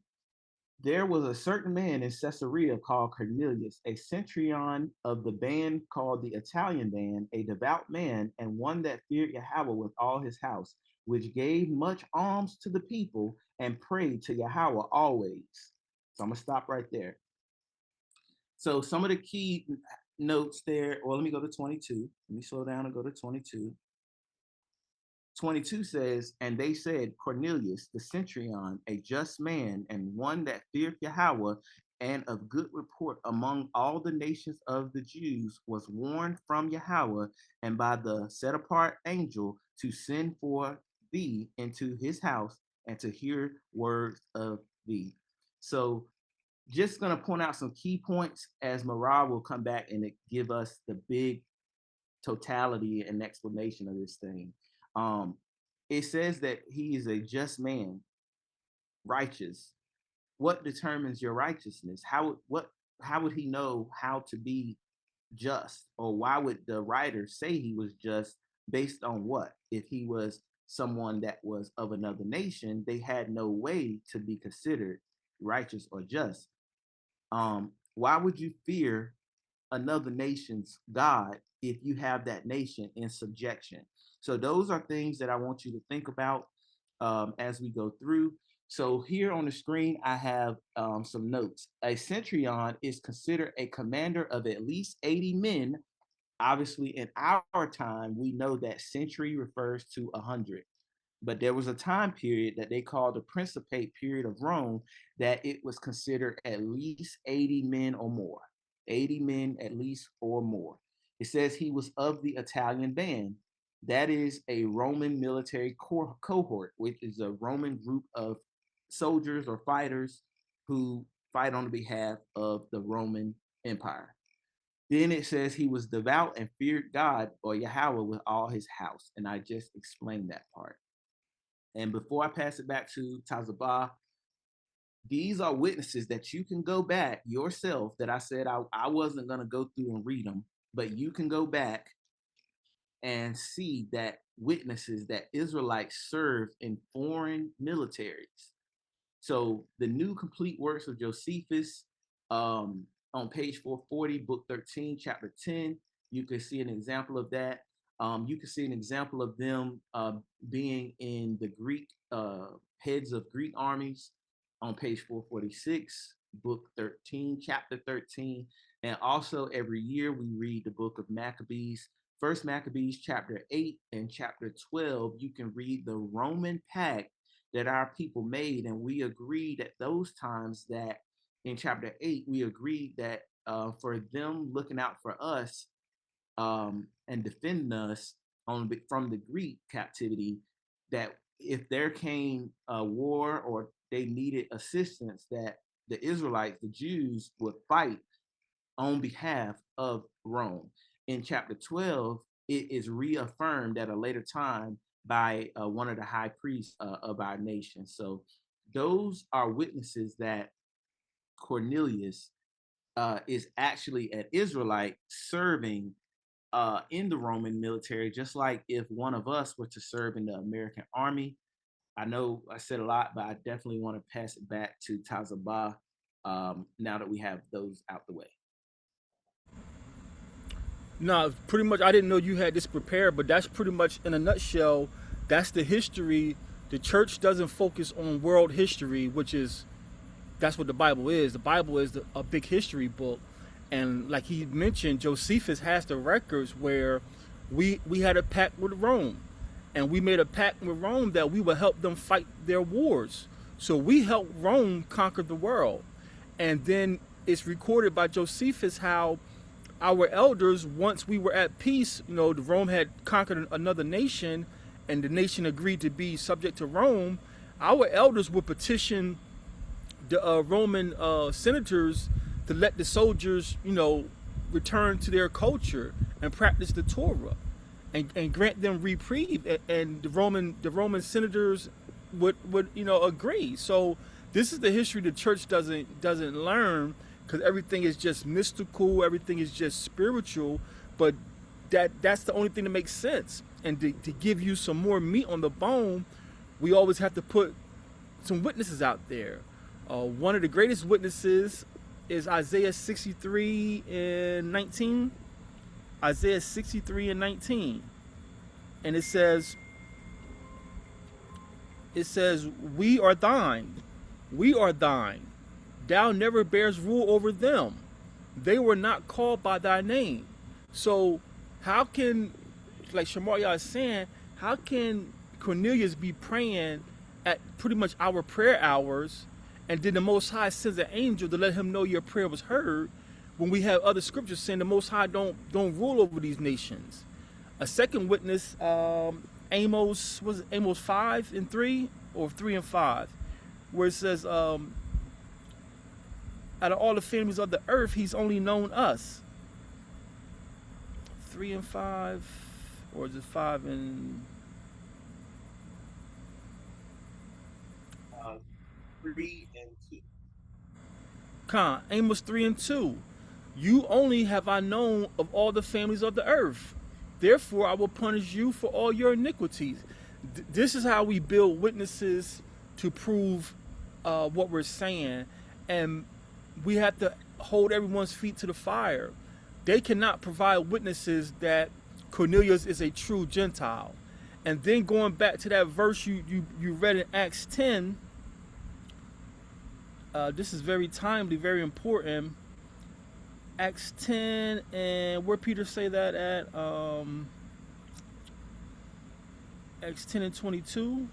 There was a certain man in Caesarea called Cornelius, a centurion of the band called the Italian band, a devout man, and one that feared Yahweh with all his house, which gave much alms to the people and prayed to Yahweh always. So I'm going to stop right there. So some of the key notes there, or let me go to 22. Let me slow down and go to 22. 22 says, and they said, Cornelius, the centurion, a just man and one that feared Yahweh and of good report among all the nations of the Jews, was warned from Yahweh and by the set apart angel to send for thee into his house and to hear words of thee. So just going to point out some key points as Marah will come back and give us the big totality and explanation of this thing. Um, it says that he is a just man, righteous. What determines your righteousness? How would he know how to be just? Or why would the writer say he was just based on what? If he was someone that was of another nation, they had no way to be considered righteous or just. Why would you fear another nation's God if you have that nation in subjection? So those are things that I want you to think about as we go through. So here on the screen, I have some notes. A centurion is considered a commander of at least 80 men. Obviously, in our time, we know that century refers to 100. But there was a time period that they called the Principate period of Rome, that it was considered at least 80 men or more. 80 men at least or more. It says he was of the Italian band. That is a Roman military cohort, which is a Roman group of soldiers or fighters who fight on behalf of the Roman Empire. Then it says he was devout and feared God, or Yahweh, with all his house. And I just explained that part. And before I pass it back to Tazabah, these are witnesses that you can go back yourself, that I said I wasn't going to go through and read them, but you can go back and see that witnesses that Israelites served in foreign militaries. So the new complete works of Josephus, on page 440, book 13, chapter 10, you can see an example of that. You can see an example of them being in the Greek heads of Greek armies on page 446, book 13, chapter 13. And also every year we read the book of Maccabees. First Maccabees chapter 8 and chapter 12, you can read the Roman pact that our people made. And we agreed at those times that in chapter 8, we agreed that for them looking out for us and defending us from the Greek captivity, that if there came a war or they needed assistance, that the Israelites, the Jews, would fight on behalf of Rome. In chapter 12, it is reaffirmed at a later time by one of the high priests of our nation. So those are witnesses that Cornelius is actually an Israelite serving in the Roman military, just like if one of us were to serve in the American army. I know I said a lot, but I definitely want to pass it back to Tazabah now that we have those out the way. No, pretty much. I didn't know you had this prepared, but that's pretty much in a nutshell. That's the history. The church doesn't focus on world history, which is that's what the Bible is. The Bible is a big history book, and like he mentioned, Josephus has the records where we had a pact with Rome, and we made a pact with Rome that we would help them fight their wars. So we helped Rome conquer the world, and then it's recorded by Josephus how our elders, once we were at peace, the Rome had conquered another nation, and the nation agreed to be subject to Rome. Our elders would petition the Roman senators to let the soldiers, return to their culture and practice the Torah, and grant them reprieve. And the Roman senators would agree. So this is the history the church doesn't learn, because everything is just mystical, everything is just spiritual. But that's the only thing that makes sense. And to give you some more meat on the bone, we always have to put some witnesses out there. One of the greatest witnesses is Isaiah 63 and 19. Isaiah 63 and 19. And it says, we are thine. We are thine. Thou never bears rule over them. They were not called by thy name. So how can, like Shamaryah is saying, how can Cornelius be praying at pretty much our prayer hours, and then the Most High sends an angel to let him know your prayer was heard, when we have other scriptures saying the Most High don't rule over these nations? A second witness, Amos 5 and 3 or 3 and 5, where it says, out of all the families of the earth, he's only known us. 3 and 5, or is it 5 and 3 and 2. Amos 3 and 2. You only have I known of all the families of the earth. Therefore I will punish you for all your iniquities. This is how we build witnesses to prove what we're saying, and we have to hold everyone's feet to the fire. They cannot provide witnesses that Cornelius is a true Gentile. And then going back to that verse you read in Acts 10, this is very timely, very important. Acts 10, and where Peter say that at? Acts 10 and 22,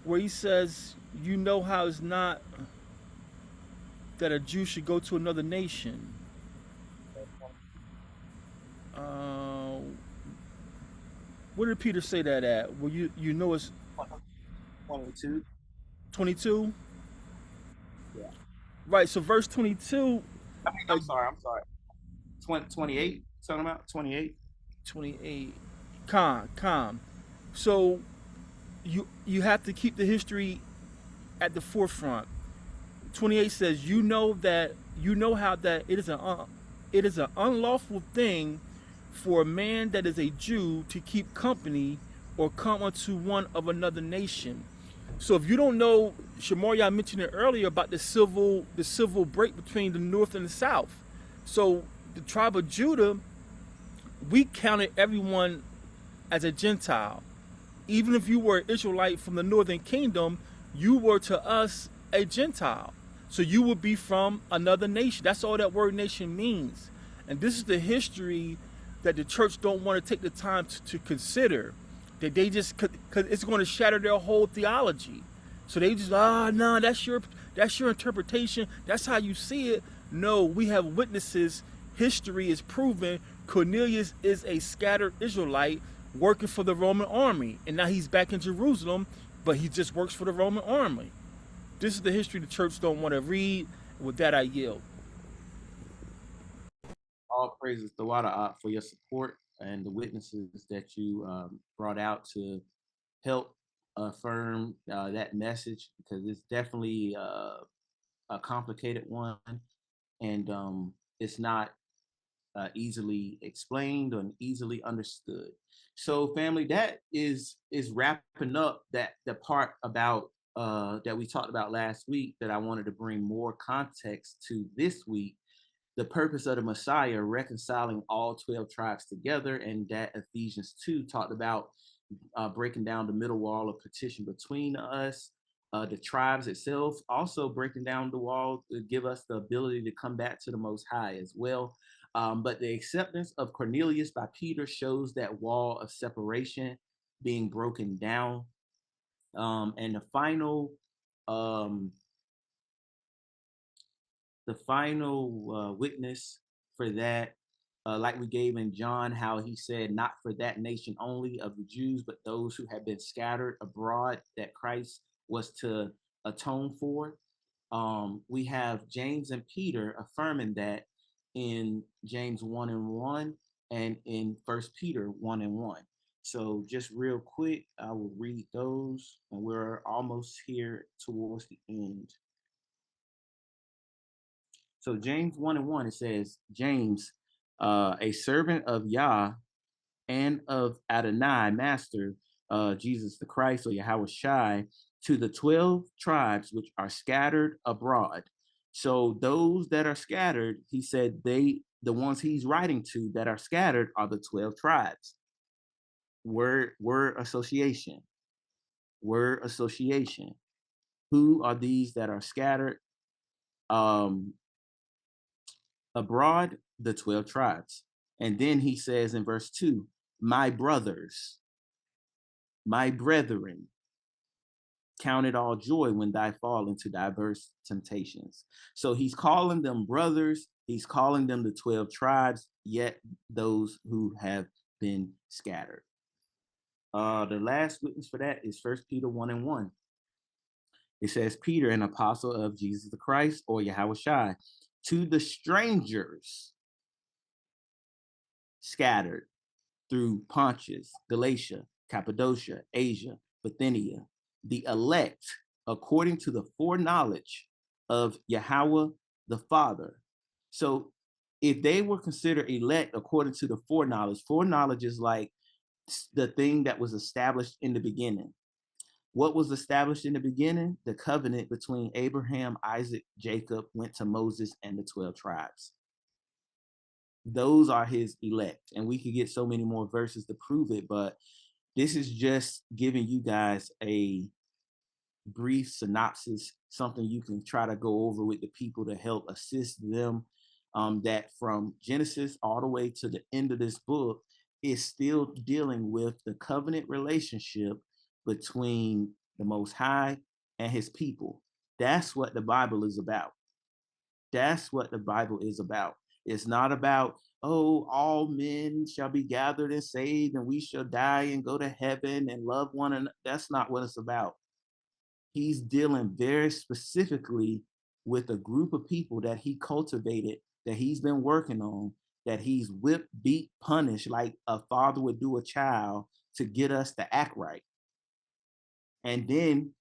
where he says, you know how it's not that a Jew should go to another nation. Uh, where did Peter say that at? Well, you know it's 22. 22? Yeah. Right, so verse 22, I mean, I'm sorry. 28, talking about 28. 28. Calm. So you have to keep the history at the forefront. 28 says, you know how that it is an unlawful thing for a man that is a Jew to keep company or come unto one of another nation. So if you don't know, Shamaryah mentioned it earlier about the civil break between the north and the south. So the tribe of Judah, we counted everyone as a Gentile. Even if you were an Israelite from the northern kingdom, you were to us a Gentile. So you would be from another nation. That's all that word nation means. And this is the history that the church don't want to take the time to consider. That they just, because it's going to shatter their whole theology. So they just, no, that's your interpretation. That's how you see it. No, we have witnesses. History is proven Cornelius is a scattered Israelite working for the Roman army. And now he's back in Jerusalem, but he just works for the Roman army. This is the history the church don't want to read. With that, I yield. All praises to Wada for your support and the witnesses that you brought out to help affirm that message, because it's definitely a complicated one, and it's not easily explained or easily understood. So, family, that is wrapping up the part about that we talked about last week, that I wanted to bring more context to this week. The purpose of the Messiah, reconciling all 12 tribes together, and that Ephesians 2 talked about breaking down the middle wall of partition between us, the tribes itself, also breaking down the wall to give us the ability to come back to the Most High as well. But the acceptance of Cornelius by Peter shows that wall of separation being broken down. And um, the final witness for that, like we gave in John, how he said, not for that nation only of the Jews, but those who have been scattered abroad, that Christ was to atone for. We have James and Peter affirming that in James 1:1 and in 1 Peter 1:1. So just real quick, I will read those, and we're almost here towards the end. So James 1:1, it says, James, a servant of Yah and of Adonai, Master, Jesus the Christ, or Yahweh Shai, to the 12 tribes which are scattered abroad. So those that are scattered, he said, the ones he's writing to that are scattered are the 12 tribes. Word association. Word association. Who are these that are scattered? Abroad, the 12 tribes. And then he says in verse 2, my brothers, my brethren, count it all joy when thy fall into diverse temptations. So he's calling them brothers, he's calling them the 12 tribes, yet those who have been scattered. The last witness for that is 1 Peter 1:1. It says, Peter, an apostle of Jesus the Christ, or Yahweh Shai, to the strangers scattered through Pontus, Galatia, Cappadocia, Asia, Bithynia, the elect according to the foreknowledge of Yahweh the Father. So if they were considered elect according to the foreknowledge is like the thing that was established in the beginning. What was established in the beginning? The covenant between Abraham, Isaac, Jacob went to Moses and the 12 tribes. Those are his elect. And we could get so many more verses to prove it, but this is just giving you guys a brief synopsis, something you can try to go over with the people to help assist them. That from Genesis all the way to the end of this book is still dealing with the covenant relationship between the Most High and his people. That's what the Bible is about. That's what the Bible is about. It's not about, oh, all men shall be gathered and saved, and we shall die and go to heaven and love one another. That's not what it's about. He's dealing very specifically with a group of people that he cultivated, that he's been working on, that he's whipped, beat, punished like a father would do a child to get us to act right. And then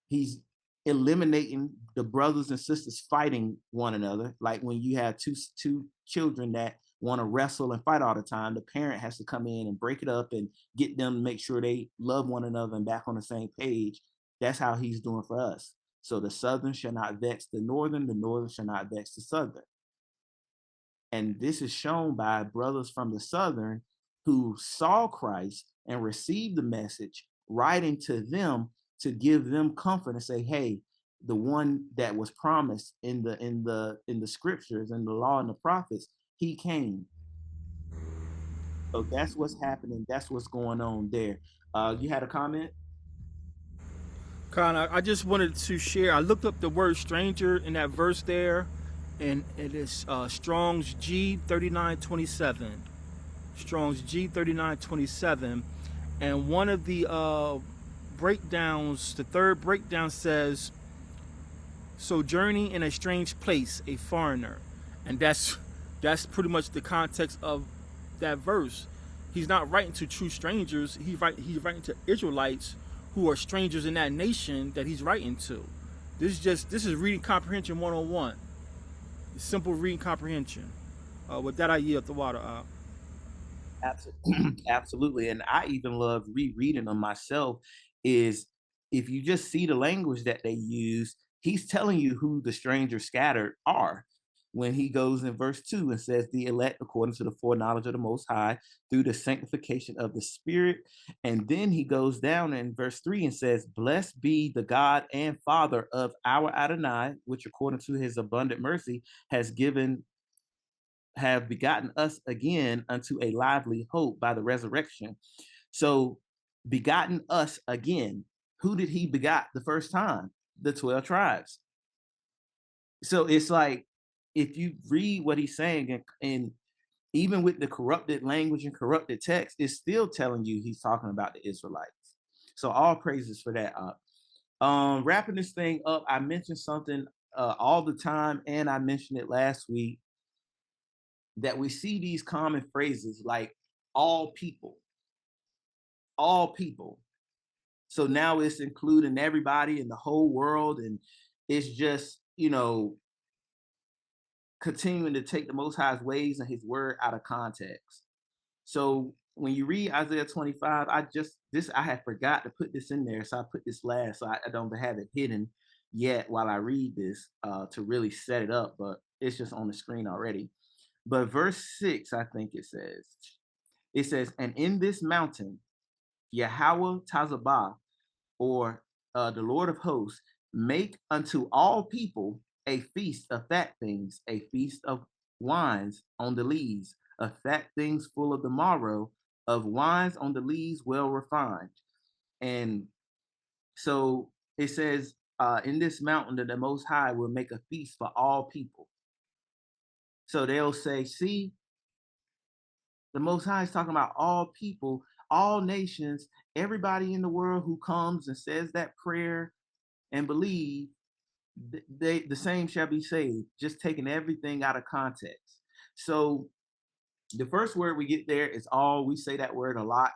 he's eliminating the brothers and sisters fighting one another. Like when you have two children that want to wrestle and fight all the time, the parent has to come in and break it up and get them to make sure they love one another and back on the same page. That's how he's doing for us. So the southern shall not vex the northern shall not vex the southern. And this is shown by brothers from the southern who saw Christ and received the message, writing to them to give them comfort and say, hey, the one that was promised in the scriptures and the law and the prophets, he came. So that's what's happening. That's what's going on there. You had a comment? Con, I just wanted to share. I looked up the word stranger in that verse there, and it is Strong's G3927. Strong's G3927. And one of the breakdowns, the third breakdown says, sojourning in a strange place, a foreigner. And that's pretty much the context of that verse. He's not writing to true strangers. He's writing to Israelites who are strangers in that nation that he's writing to. This is reading comprehension 101. Simple reading comprehension. With that, I yield the water out. Absolutely. Absolutely. And I even love rereading them myself. Is if you just see the language that they use, he's telling you who the strangers scattered are. When he goes in verse 2 and says, the elect according to the foreknowledge of the Most High through the sanctification of the Spirit. And then he goes down in verse 3 and says, blessed be the God and Father of our Adonai, which according to his abundant mercy have begotten us again unto a lively hope by the resurrection. So begotten us again. Who did he begot the first time? The 12 tribes. So it's like, if you read what he's saying, and even with the corrupted language and corrupted text, it's still telling you he's talking about the Israelites. So all praises for that. Wrapping this thing up, I mentioned something all the time, and I mentioned it last week, that we see these common phrases like all people, all people. So now it's including everybody in the whole world. And it's just, continuing to take the Most High's ways and his word out of context. So when you read Isaiah 25, I had forgot to put this in there. So I put this last, so I don't have it hidden yet while I read this to really set it up, but it's just on the screen already. But verse 6, I think it says, and in this mountain, Yahweh Tazabah, or the Lord of hosts, make unto all people a feast of fat things, a feast of wines on the lees, of fat things full of the marrow, of wines on the lees well refined. And so it says, in this mountain that the Most High will make a feast for all people. So they'll say, see, the Most High is talking about all people, all nations, everybody in the world who comes and says that prayer and believe, the same shall be saved, just taking everything out of context. So the first word we get there is all. We say that word a lot.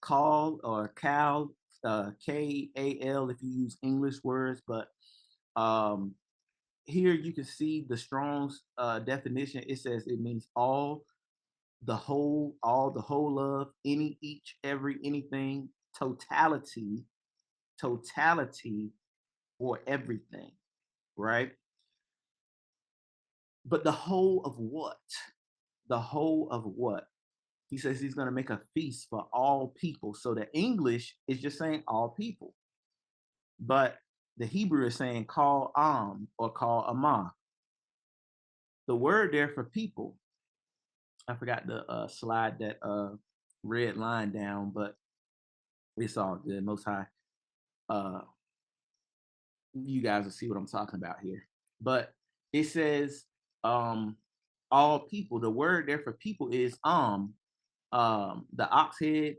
Call or cal, Kal if you use English words, but here you can see the Strong's definition. It says it means all, the whole, all, the whole of, any, each, every, anything, totality, totality, or everything, right? But the whole of what? The whole of what? He says he's going to make a feast for all people. So the English is just saying all people. But the Hebrew is saying call or call Amah. The word there for people, I forgot to slide that red line down, but it's all good. Most High, you guys will see what I'm talking about here. But it says all people. The word there for people is the ox head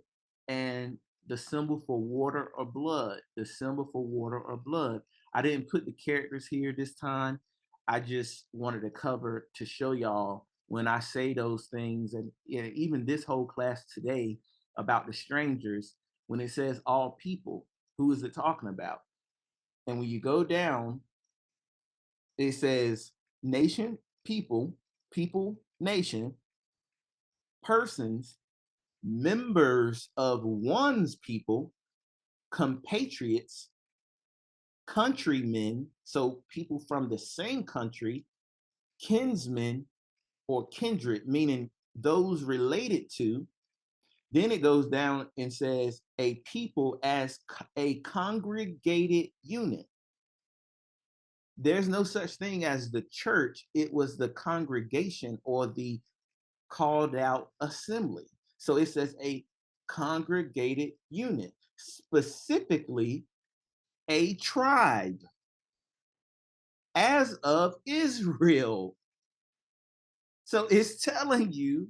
and the symbol for water or blood. The symbol for water or blood. I didn't put the characters here this time. I just wanted to cover to show y'all when I say those things, and even this whole class today about the strangers, when it says all people, who is it talking about? And when you go down, it says nation, people, people, nation, persons, members of one's people, compatriots, countrymen, so people from the same country, kinsmen or kindred, meaning those related to. Then it goes down and says a people as a congregated unit. There's no such thing as the church. It was the congregation or the called out assembly. So it says a congregated unit, specifically a tribe as of Israel. So it's telling you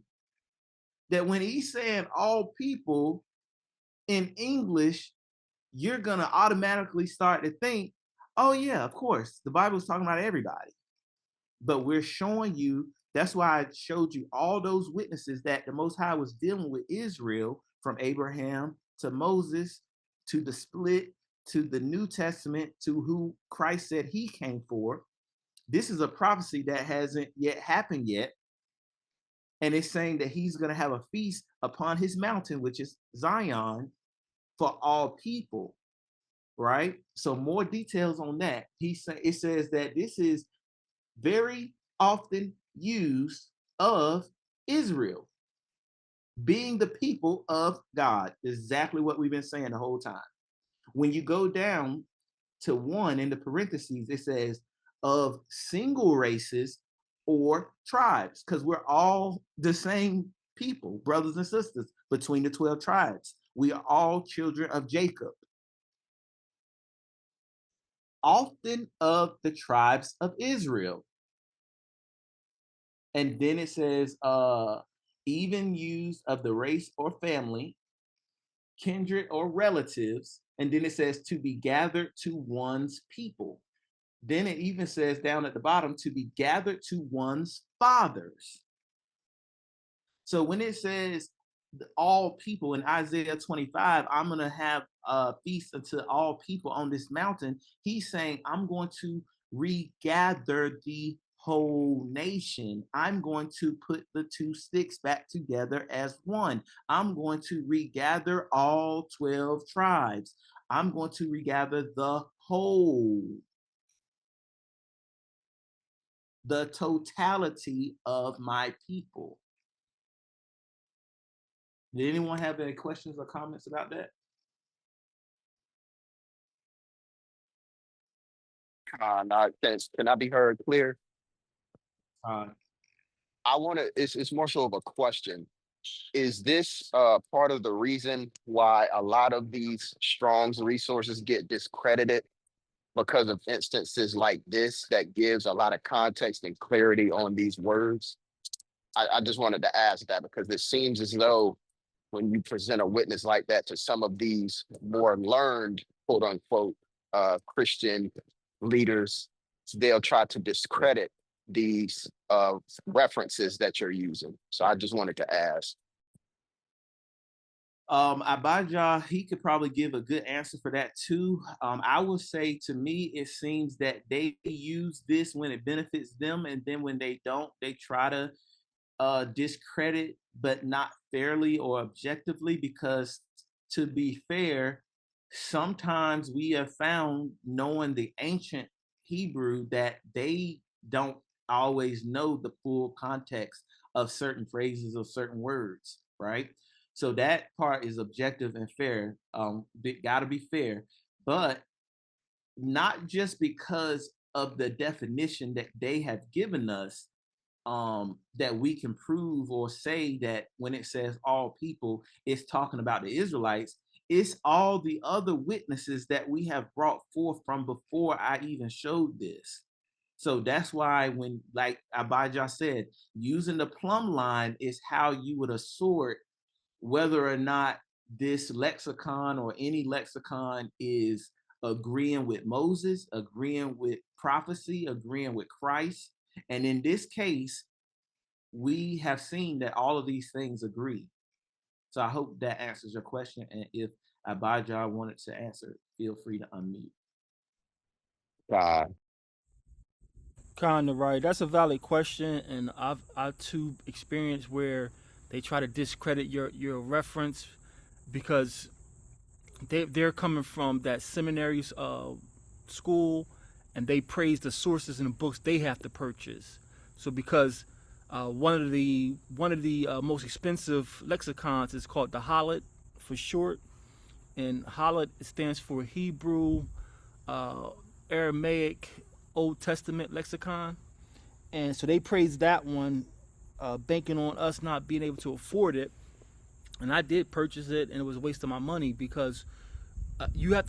that when he's saying all people in English, you're going to automatically start to think, oh, yeah, of course, the Bible is talking about everybody. But we're showing you, that's why I showed you all those witnesses that the Most High was dealing with Israel, from Abraham to Moses to the split to the New Testament to who Christ said he came for. This is a prophecy that hasn't yet happened yet. And it's saying that he's going to have a feast upon his mountain, which is Zion, for all people, right? So more details on that. It says that this is very often used of Israel being the people of God. Exactly what we've been saying the whole time. When you go down to 1 in the parentheses, it says of single races or tribes, because we're all the same people, brothers and sisters, between the 12 tribes. We are all children of Jacob. Often of the tribes of Israel. And then it says, even used of the race or family, kindred or relatives. And then it says to be gathered to one's people. Then it even says down at the bottom to be gathered to one's fathers. So when it says all people in Isaiah 25, I'm going to have a feast unto all people on this mountain. He's saying, I'm going to regather the whole nation. I'm going to put the two sticks back together as one. I'm going to regather all 12 tribes. I'm going to regather the whole, the totality of my people. Did anyone have any questions or comments about that? No, can I be heard clear? Uh, I want to, it's more so of a question. Is this part of the reason why a lot of these Strong's resources get discredited? Because of instances like this that gives a lot of context and clarity on these words? I just wanted to ask that because it seems as though when you present a witness like that to some of these more learned, quote unquote, Christian leaders, they'll try to discredit these references that you're using. So I just wanted to ask. ABA YAH, he could probably give a good answer for that too. I would say, to me, it seems that they use this when it benefits them, and then when they don't, they try to discredit, but not fairly or objectively, because to be fair, sometimes we have found, knowing the ancient Hebrew, that they don't always know the full context of certain phrases or certain words, right? So that part is objective and fair. Got to be fair, but not just because of the definition that they have given us, that we can prove or say that when it says all people, it's talking about the Israelites. It's all the other witnesses that we have brought forth from before I even showed this. So that's why, when, like Abijah said, using the plumb line is how you would assort whether or not this lexicon or any lexicon is agreeing with Moses, agreeing with prophecy, agreeing with Christ. And in this case, we have seen that all of these things agree. So I hope that answers your question. And if Abijah wanted to answer, feel free to unmute. God. Kind of right. That's a valid question, and I too experienced where they try to discredit your reference because they're coming from that seminary's school, and they praise the sources and the books they have to purchase. So because one of the most expensive lexicons is called the Hollett for short, and Hollett stands for Hebrew, uh, Aramaic, Old Testament lexicon, and so they praise that one, banking on us not being able to afford it. And I did purchase it, and it was a waste of my money because you have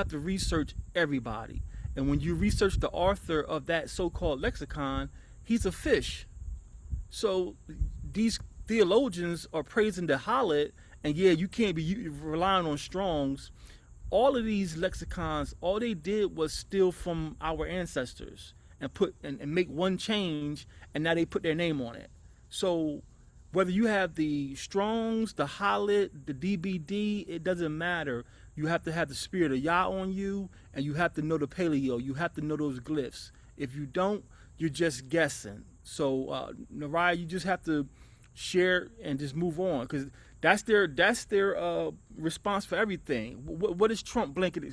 to research everybody, and when you research the author of that so-called lexicon, he's a fish. So these theologians are praising the Hollett, and yeah, you can't be relying on Strong's. All of these lexicons, all they did was steal from our ancestors and put and make one change, and now they put their name on it. So whether you have the Strongs, the Hollett, the DBD, it doesn't matter. You have to have the spirit of Yah on you, and you have to know the paleo. You have to know those glyphs. If you don't, you're just guessing. So Nariah, you just have to share and just move on, because that's their response for everything. What is Trump blanket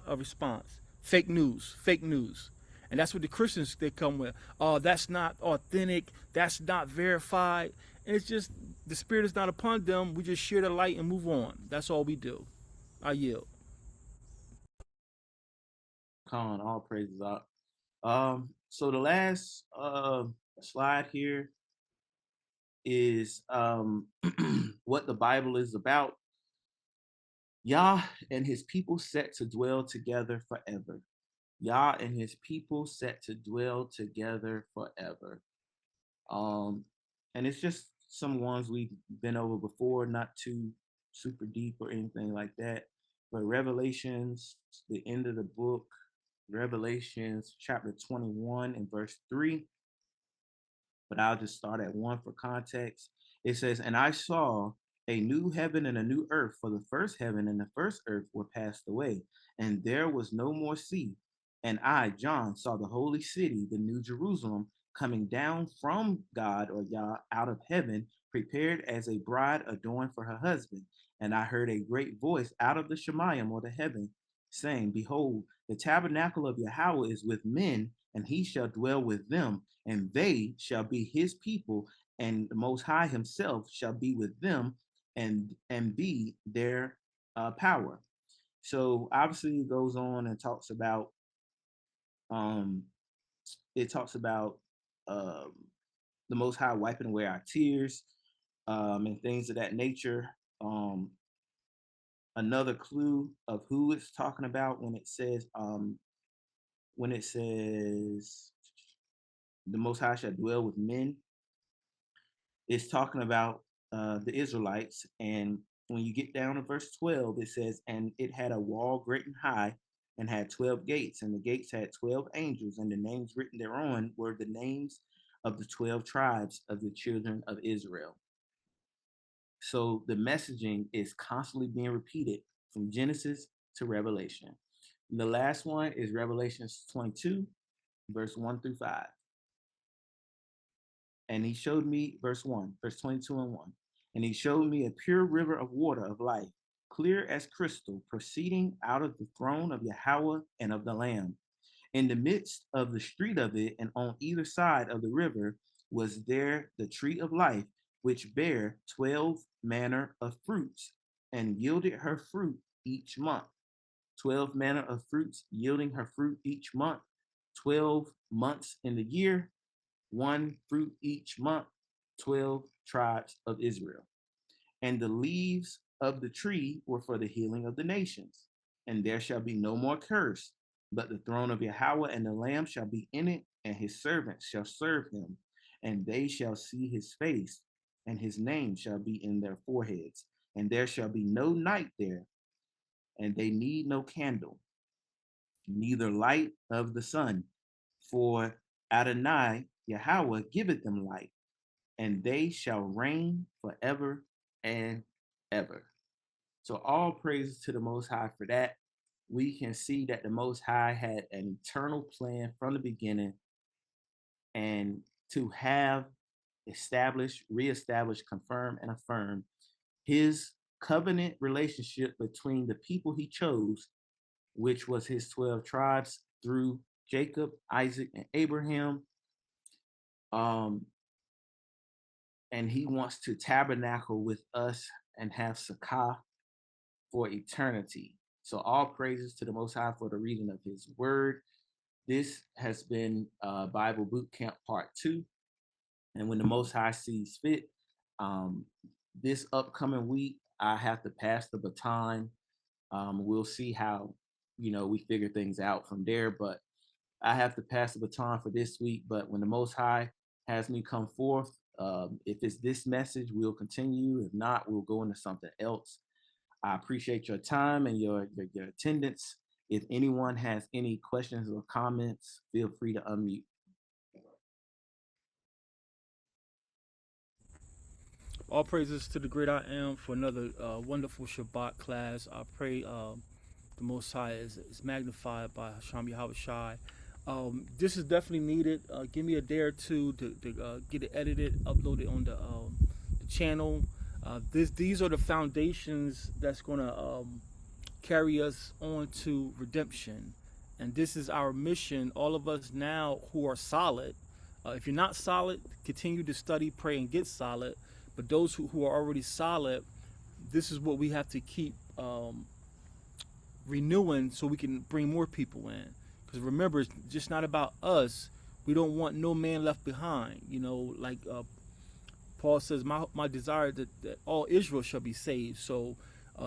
response? Fake news, fake news, and that's what the Christians they come with. Oh, that's not authentic. That's not verified. And it's just the spirit is not upon them. We just share the light and move on. That's all we do. I yield. Con, all praises up. So the last slide here is what the Bible is about. Yah and his people set to dwell together forever. Yah and his people set to dwell together forever. Um, and it's just some ones we've been over before, not too super deep or anything like that. But Revelations, the end of the book, Revelations chapter 21 and verse 3, but I'll just start at 1 for context. It says, "And I saw a new heaven and a new earth, for the first heaven and the first earth were passed away, and there was no more sea. And I, John, saw the holy city, the new Jerusalem, coming down from God, or Yah, out of heaven, prepared as a bride adorned for her husband. And I heard a great voice out of the Shemayim, or the heaven, saying, Behold, the tabernacle of Yahweh is with men, and he shall dwell with them, and they shall be his people, and the Most High himself shall be with them, and be their power." So obviously it goes on and talks about um it talks about um the Most High wiping away our tears, and things of that nature. Um Another clue of who it's talking about when it says the Most High shall dwell with men, it's talking about the Israelites. And when you get down to verse 12, it says, "And it had a wall great and high, and had 12 gates, and the gates had 12 angels, and the names written thereon were the names of the 12 tribes of the children of Israel." So the messaging is constantly being repeated from Genesis to Revelation. And the last one is Revelation 22, verse 1 through 5. And he showed me, verse 1, verse 22 and 1. And he showed me a pure river of water of life, clear as crystal, proceeding out of the throne of Yahweh and of the Lamb. In the midst of the street of it, and on either side of the river, was there the tree of life, which bare 12 manner of fruits, and yielded her fruit each month. 12 manner of fruits, yielding her fruit each month, 12 months in the year, one fruit each month, 12 tribes of Israel. And the leaves of the tree were for the healing of the nations. And there shall be no more curse, but the throne of Yahweh and the Lamb shall be in it, and his servants shall serve him, and they shall see his face, and his name shall be in their foreheads. And there shall be no night there, and they need no candle, neither light of the sun, for Adonai Yahweh giveth them light, and they shall reign forever and ever. So all praises to the Most High for that. We can see that the Most High had an eternal plan from the beginning, and to have established, reestablished, confirm, and affirm his covenant relationship between the people he chose, which was his 12 tribes through Jacob, Isaac, and Abraham. Um, and he wants to tabernacle with us and have Sakah for eternity. So all praises to the Most High for the reading of his word. This has been Bible Boot Camp Part 2. And when the Most High sees fit, this upcoming week, I have to pass the baton. We'll see how, we figure things out from there. But I have to pass the baton for this week. But when the Most High has me come forth, if it's this message, we'll continue. If not, we'll go into something else. I appreciate your time and your attendance. If anyone has any questions or comments, feel free to unmute. All praises to the great I am for another wonderful Shabbat class. I pray the Most High is magnified by Hashem Yahushai. This is definitely needed. Give me a day or two to get it edited, uploaded on the channel. These are the foundations that's going to carry us on to redemption. And this is our mission, all of us now who are solid. If you're not solid, continue to study, pray, and get solid. But those who are already solid, this is what we have to keep renewing so we can bring more people in. Because remember, it's just not about us. We don't want no man left behind. Like Paul says, my desire that all Israel shall be saved. So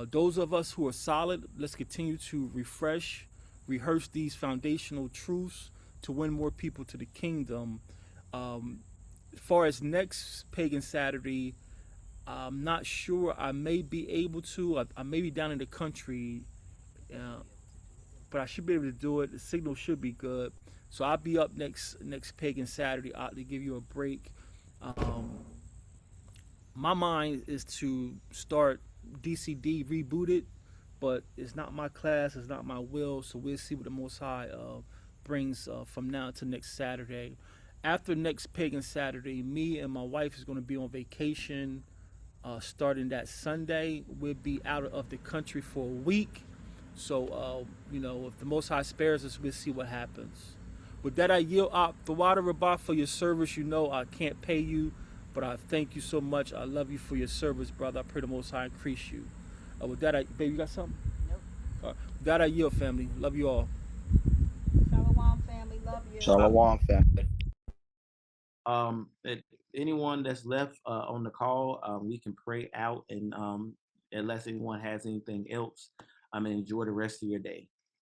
those of us who are solid, let's continue to rehearse these foundational truths to win more people to the kingdom. As far as next Pagan Saturday, I'm not sure. I may be able to. I may be down in the country, but I should be able to do it. The signal should be good. So I'll be up next Pagan Saturday to give you a break. My mind is to start DCD rebooted, but it's not my class, it's not my will. So we'll see what the Most High brings from now to next Saturday. After next Pagan Saturday, me and my wife is going to be on vacation. Starting that Sunday, we'll be out of the country for a week. So, if the Most High spares us, we'll see what happens. With that, I yield out the water, Rabbah, for your service. I can't pay you, but I thank you so much. I love you for your service, brother. I pray the Most High increase you. With that, baby, you got something? Nope. With that, I yield, family. Love you all. Shalom, family. Love you. Shalom, family. Anyone that's left on the call, we can pray out, and unless anyone has anything else, enjoy the rest of your day.